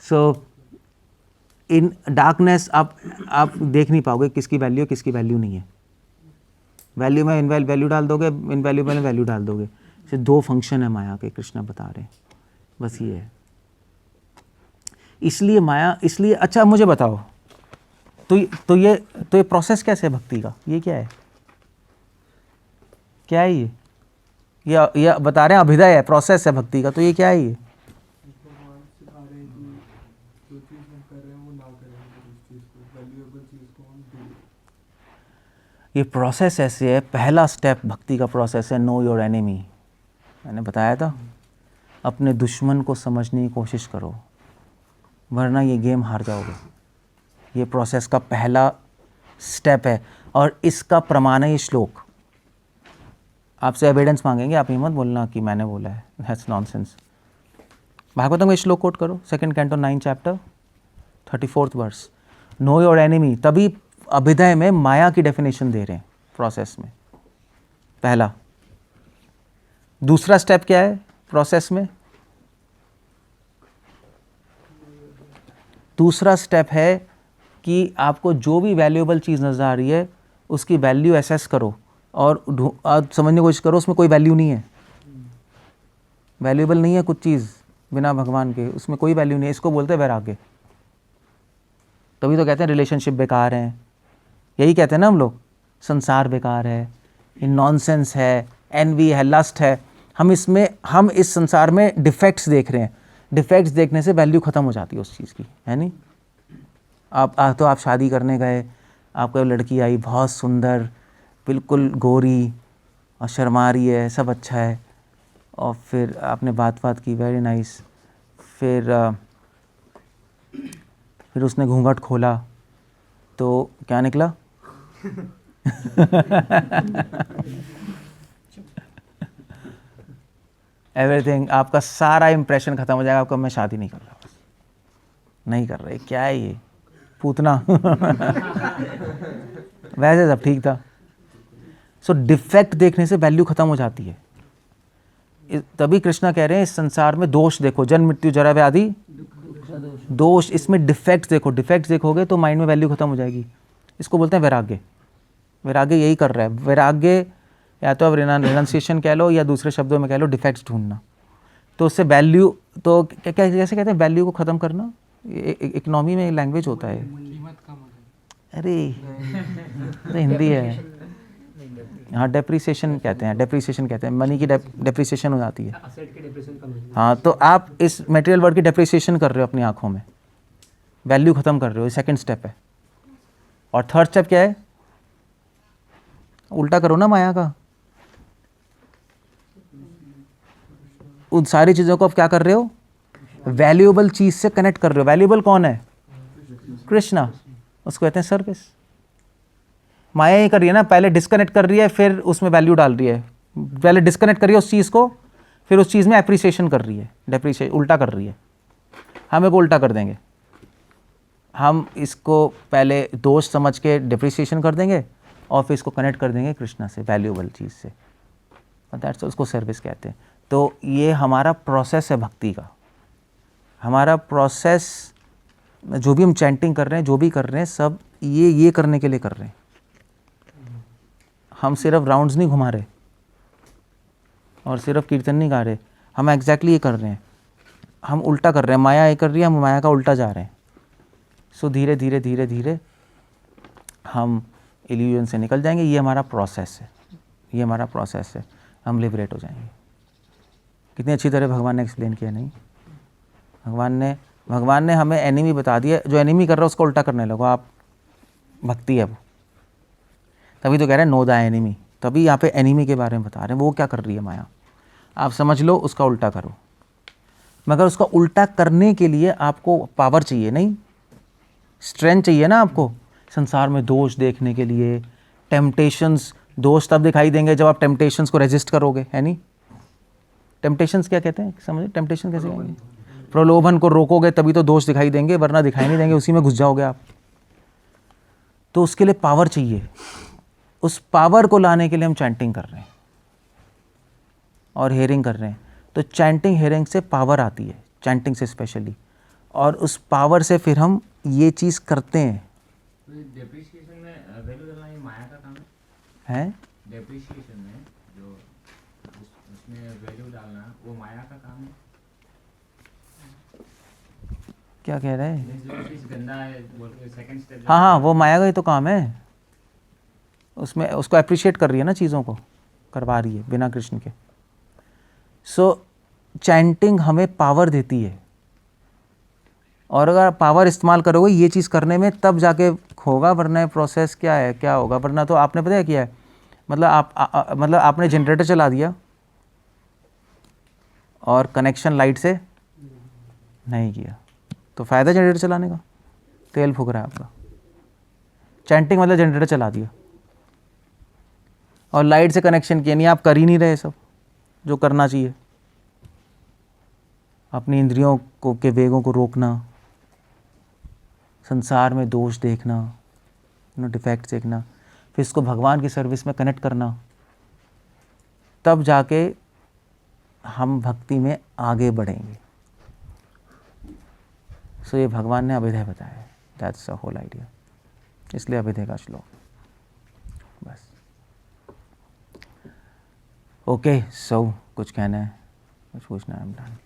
सो इन डार्कनेस आप देख नहीं पाओगे किसकी वैल्यू किसकी वैल्यू नहीं है। वैल्यू में वैल्यू डाल दोगे, इनवैल्यूएबल में वैल्यू डाल दोगे। से दो फंक्शन है माया के, कृष्णा बता रहे हैं, बस ये है। इसलिए माया, इसलिए अच्छा मुझे बताओ, तो ये प्रोसेस कैसे है भक्ति का? ये क्या है, क्या है ये बता रहे हैं, अभिदय है, प्रोसेस है भक्ति का, तो ये क्या है? ये ये प्रोसेस ऐसे है, पहला स्टेप भक्ति का प्रोसेस है नो योर एनिमी। मैंने बताया था, अपने दुश्मन को समझने की कोशिश करो, वरना ये गेम हार जाओगे। ये प्रोसेस का पहला स्टेप है, और इसका प्रमाण है ये श्लोक। आपसे एविडेंस मांगेंगे, आप ये मत बोलना कि मैंने बोला है, दैट्स नॉनसेंस। भागवतम में श्लोक कोट करो, 2 canto 9 chapter 34 verse. Know your enemy, तभी अभिदय में माया की डेफिनेशन दे रहे हैं प्रोसेस में, पहला। दूसरा स्टेप क्या है प्रोसेस में? दूसरा स्टेप है कि आपको जो भी वैल्यूएबल चीज़ नज़र आ रही है उसकी वैल्यू एसेस करो और समझने की कोशिश करो उसमें कोई वैल्यू नहीं है, वैल्यूएबल नहीं है कुछ चीज़ बिना भगवान के, उसमें कोई वैल्यू नहीं है। इसको बोलते हैं वैराग्य। तभी तो कहते हैं रिलेशनशिप बेकार हैं, यही कहते हैं ना हम लोग, संसार बेकार है, ये नॉनसेंस है, एनवी है, लस्ट है। हम इस संसार में डिफेक्ट्स देख रहे हैं। डिफेक्ट्स देखने से वैल्यू ख़त्म हो जाती है उस चीज़ की, है नहीं? आप शादी करने गए, आपको लड़की आई बहुत सुंदर, बिल्कुल गोरी और शर्मा रही है, सब अच्छा है, और फिर आपने बात की, वेरी नाइस, फिर उसने घूंघट खोला तो क्या निकला? एवरीथिंग, आपका सारा इंप्रेशन खत्म हो जाएगा, आपको मैं शादी नहीं कर रहा, बस नहीं कर रहे, क्या है ये पूतना। वैसे सब ठीक था। सो डिफेक्ट देखने से वैल्यू खत्म हो जाती है। तभी कृष्णा कह रहे हैं इस संसार में दोष देखो, जन्म मृत्यु जरा व्याधि दोष, इसमें डिफेक्ट्स देखो। डिफेक्ट्स देखोगे तो माइंड में वैल्यू खत्म हो जाएगी। इसको बोलते हैं वैराग्य। वैराग्य यही कर रहा है। वैराग्य या तो अब रिनाउंसिएशन कह लो या दूसरे शब्दों में कह लो डिफेक्ट्स ढूंढना। तो उससे वैल्यू, तो क्या कैसे कहते हैं वैल्यू को ख़त्म करना? इकोनॉमी में लैंग्वेज होता है, अरे हिंदी है, हाँ डेप्रिसिएशन कहते हैं, डेप्रिसिएशन कहते हैं, मनी की डेप्रिसिएशन हो जाती है। हाँ, तो आप इस मटेरियल वर्ल्ड की डेप्रिसिएशन कर रहे हो अपनी आंखों में, वैल्यू ख़त्म कर रहे हो, सेकंड स्टेप है। और थर्ड स्टेप क्या है? उल्टा करो ना माया का। उन सारी चीज़ों को आप क्या कर रहे हो? वैल्यूएबल चीज़ से कनेक्ट कर रहे हो। वैल्यूएबल कौन है? कृष्णा। उसको कहते हैं सर्विस। माया ही कर रही है ना, पहले डिस्कनेक्ट कर रही है फिर उसमें वैल्यू डाल रही है। पहले डिस्कनेक्ट कर रही है उस चीज़ को, फिर उस चीज़ में एप्रिसिएशन कर रही है, डेप्रिसिएशन उल्टा कर रही है। हम एक उल्टा कर देंगे, हम इसको पहले दोष समझ के डेप्रिसिएशन कर देंगे और फिर इसको कनेक्ट कर देंगे कृष्णा से, वैल्यूएबल चीज़ से। दैट्स उसको सर्विस कहते हैं। तो ये हमारा प्रोसेस है भक्ति का। हमारा प्रोसेस, जो भी हम चैंटिंग कर रहे हैं, जो भी कर रहे हैं, सब ये करने के लिए कर रहे हैं। हम सिर्फ राउंड्स नहीं घुमा रहे और सिर्फ कीर्तन नहीं गा रहे, हम एग्जैक्टली ये कर रहे हैं। हम उल्टा कर रहे हैं, माया ये कर रही है, हम माया का उल्टा जा रहे हैं। सो धीरे धीरे धीरे धीरे हम इल्यूजन से निकल जाएंगे। ये हमारा प्रोसेस है, ये हमारा प्रोसेस है, हम लिबरेट हो जाएंगे। कितनी अच्छी तरह भगवान ने एक्सप्लेन किया, नहीं? भगवान ने हमें एनिमी बता दिया, जो एनिमी कर रहा है उसको उल्टा करने लगो आप, भक्ति है वो। तभी तो कह रहे हैं नो द एनिमी, तभी यहाँ पे एनिमी के बारे में बता रहे हैं। वो क्या कर रही है माया, आप समझ लो, उसका उल्टा करो। मगर उसका उल्टा करने के लिए आपको पावर चाहिए, नहीं स्ट्रेंथ चाहिए ना आपको। संसार में दोष देखने के लिए, टेम्पटेशंस, दोष तब दिखाई देंगे जब आप टेम्पटेशंस को रेजिस्ट करोगे, है नहीं? टेम्पटेशंस क्या कहते हैं, समझे? टेम्पटेशन कैसे कहेंगे? प्रलोभन को रोकोगे तभी तो दोष दिखाई देंगे, वरना दिखाई नहीं देंगे, उसी में घुस जाओगे आप। तो उसके लिए पावर चाहिए। उस पावर को लाने के लिए हम चैंटिंग कर रहे हैं और हेयरिंग कर रहे हैं। तो चैंटिंग हेयरिंग से पावर आती है, चैंटिंग से स्पेशली, और उस पावर से फिर हम ये चीज़ करते हैं। डेप्रिसिएशन में वैल्यू डालना ये माया का काम है? डेप्रिसिएशन में जो उसमें वैल्यू डालना वो माया का काम है? क्या कह रहे हैं? जो चीज़ गंदा है बोल के सेकंड स्टेप। हाँ, वो माया का ही तो काम है। उसमें उसको अप्रिशिएट कर रही है ना, चीज़ों को करवा रही है बिना कृष्ण के। सो चैंटिंग हमें पावर देती है, और अगर पावर इस्तेमाल करोगे ये चीज़ करने में तब जाके होगा, वरना प्रोसेस क्या है, क्या होगा? वरना तो आपने पता है क्या है, मतलब आपने जनरेटर चला दिया और कनेक्शन लाइट से नहीं किया, तो फ़ायदा जनरेटर चलाने का? तेल फूक रहा है आपका। चैंटिंग मतलब जनरेटर चला दिया और लाइट से कनेक्शन किया नहीं, आप कर ही नहीं रहे सब जो करना चाहिए। अपनी इंद्रियों के वेगों को रोकना, संसार में दोष देखना, डिफेक्ट देखना, फिर इसको भगवान की सर्विस में कनेक्ट करना, तब जाके हम भक्ति में आगे बढ़ेंगे। सो ये भगवान ने अभिधेय बताया है, दैट्स द होल आइडिया, इसलिए अभिधेय का श्लोक। बस ओके, सो कुछ कहना है, कुछ पूछना है?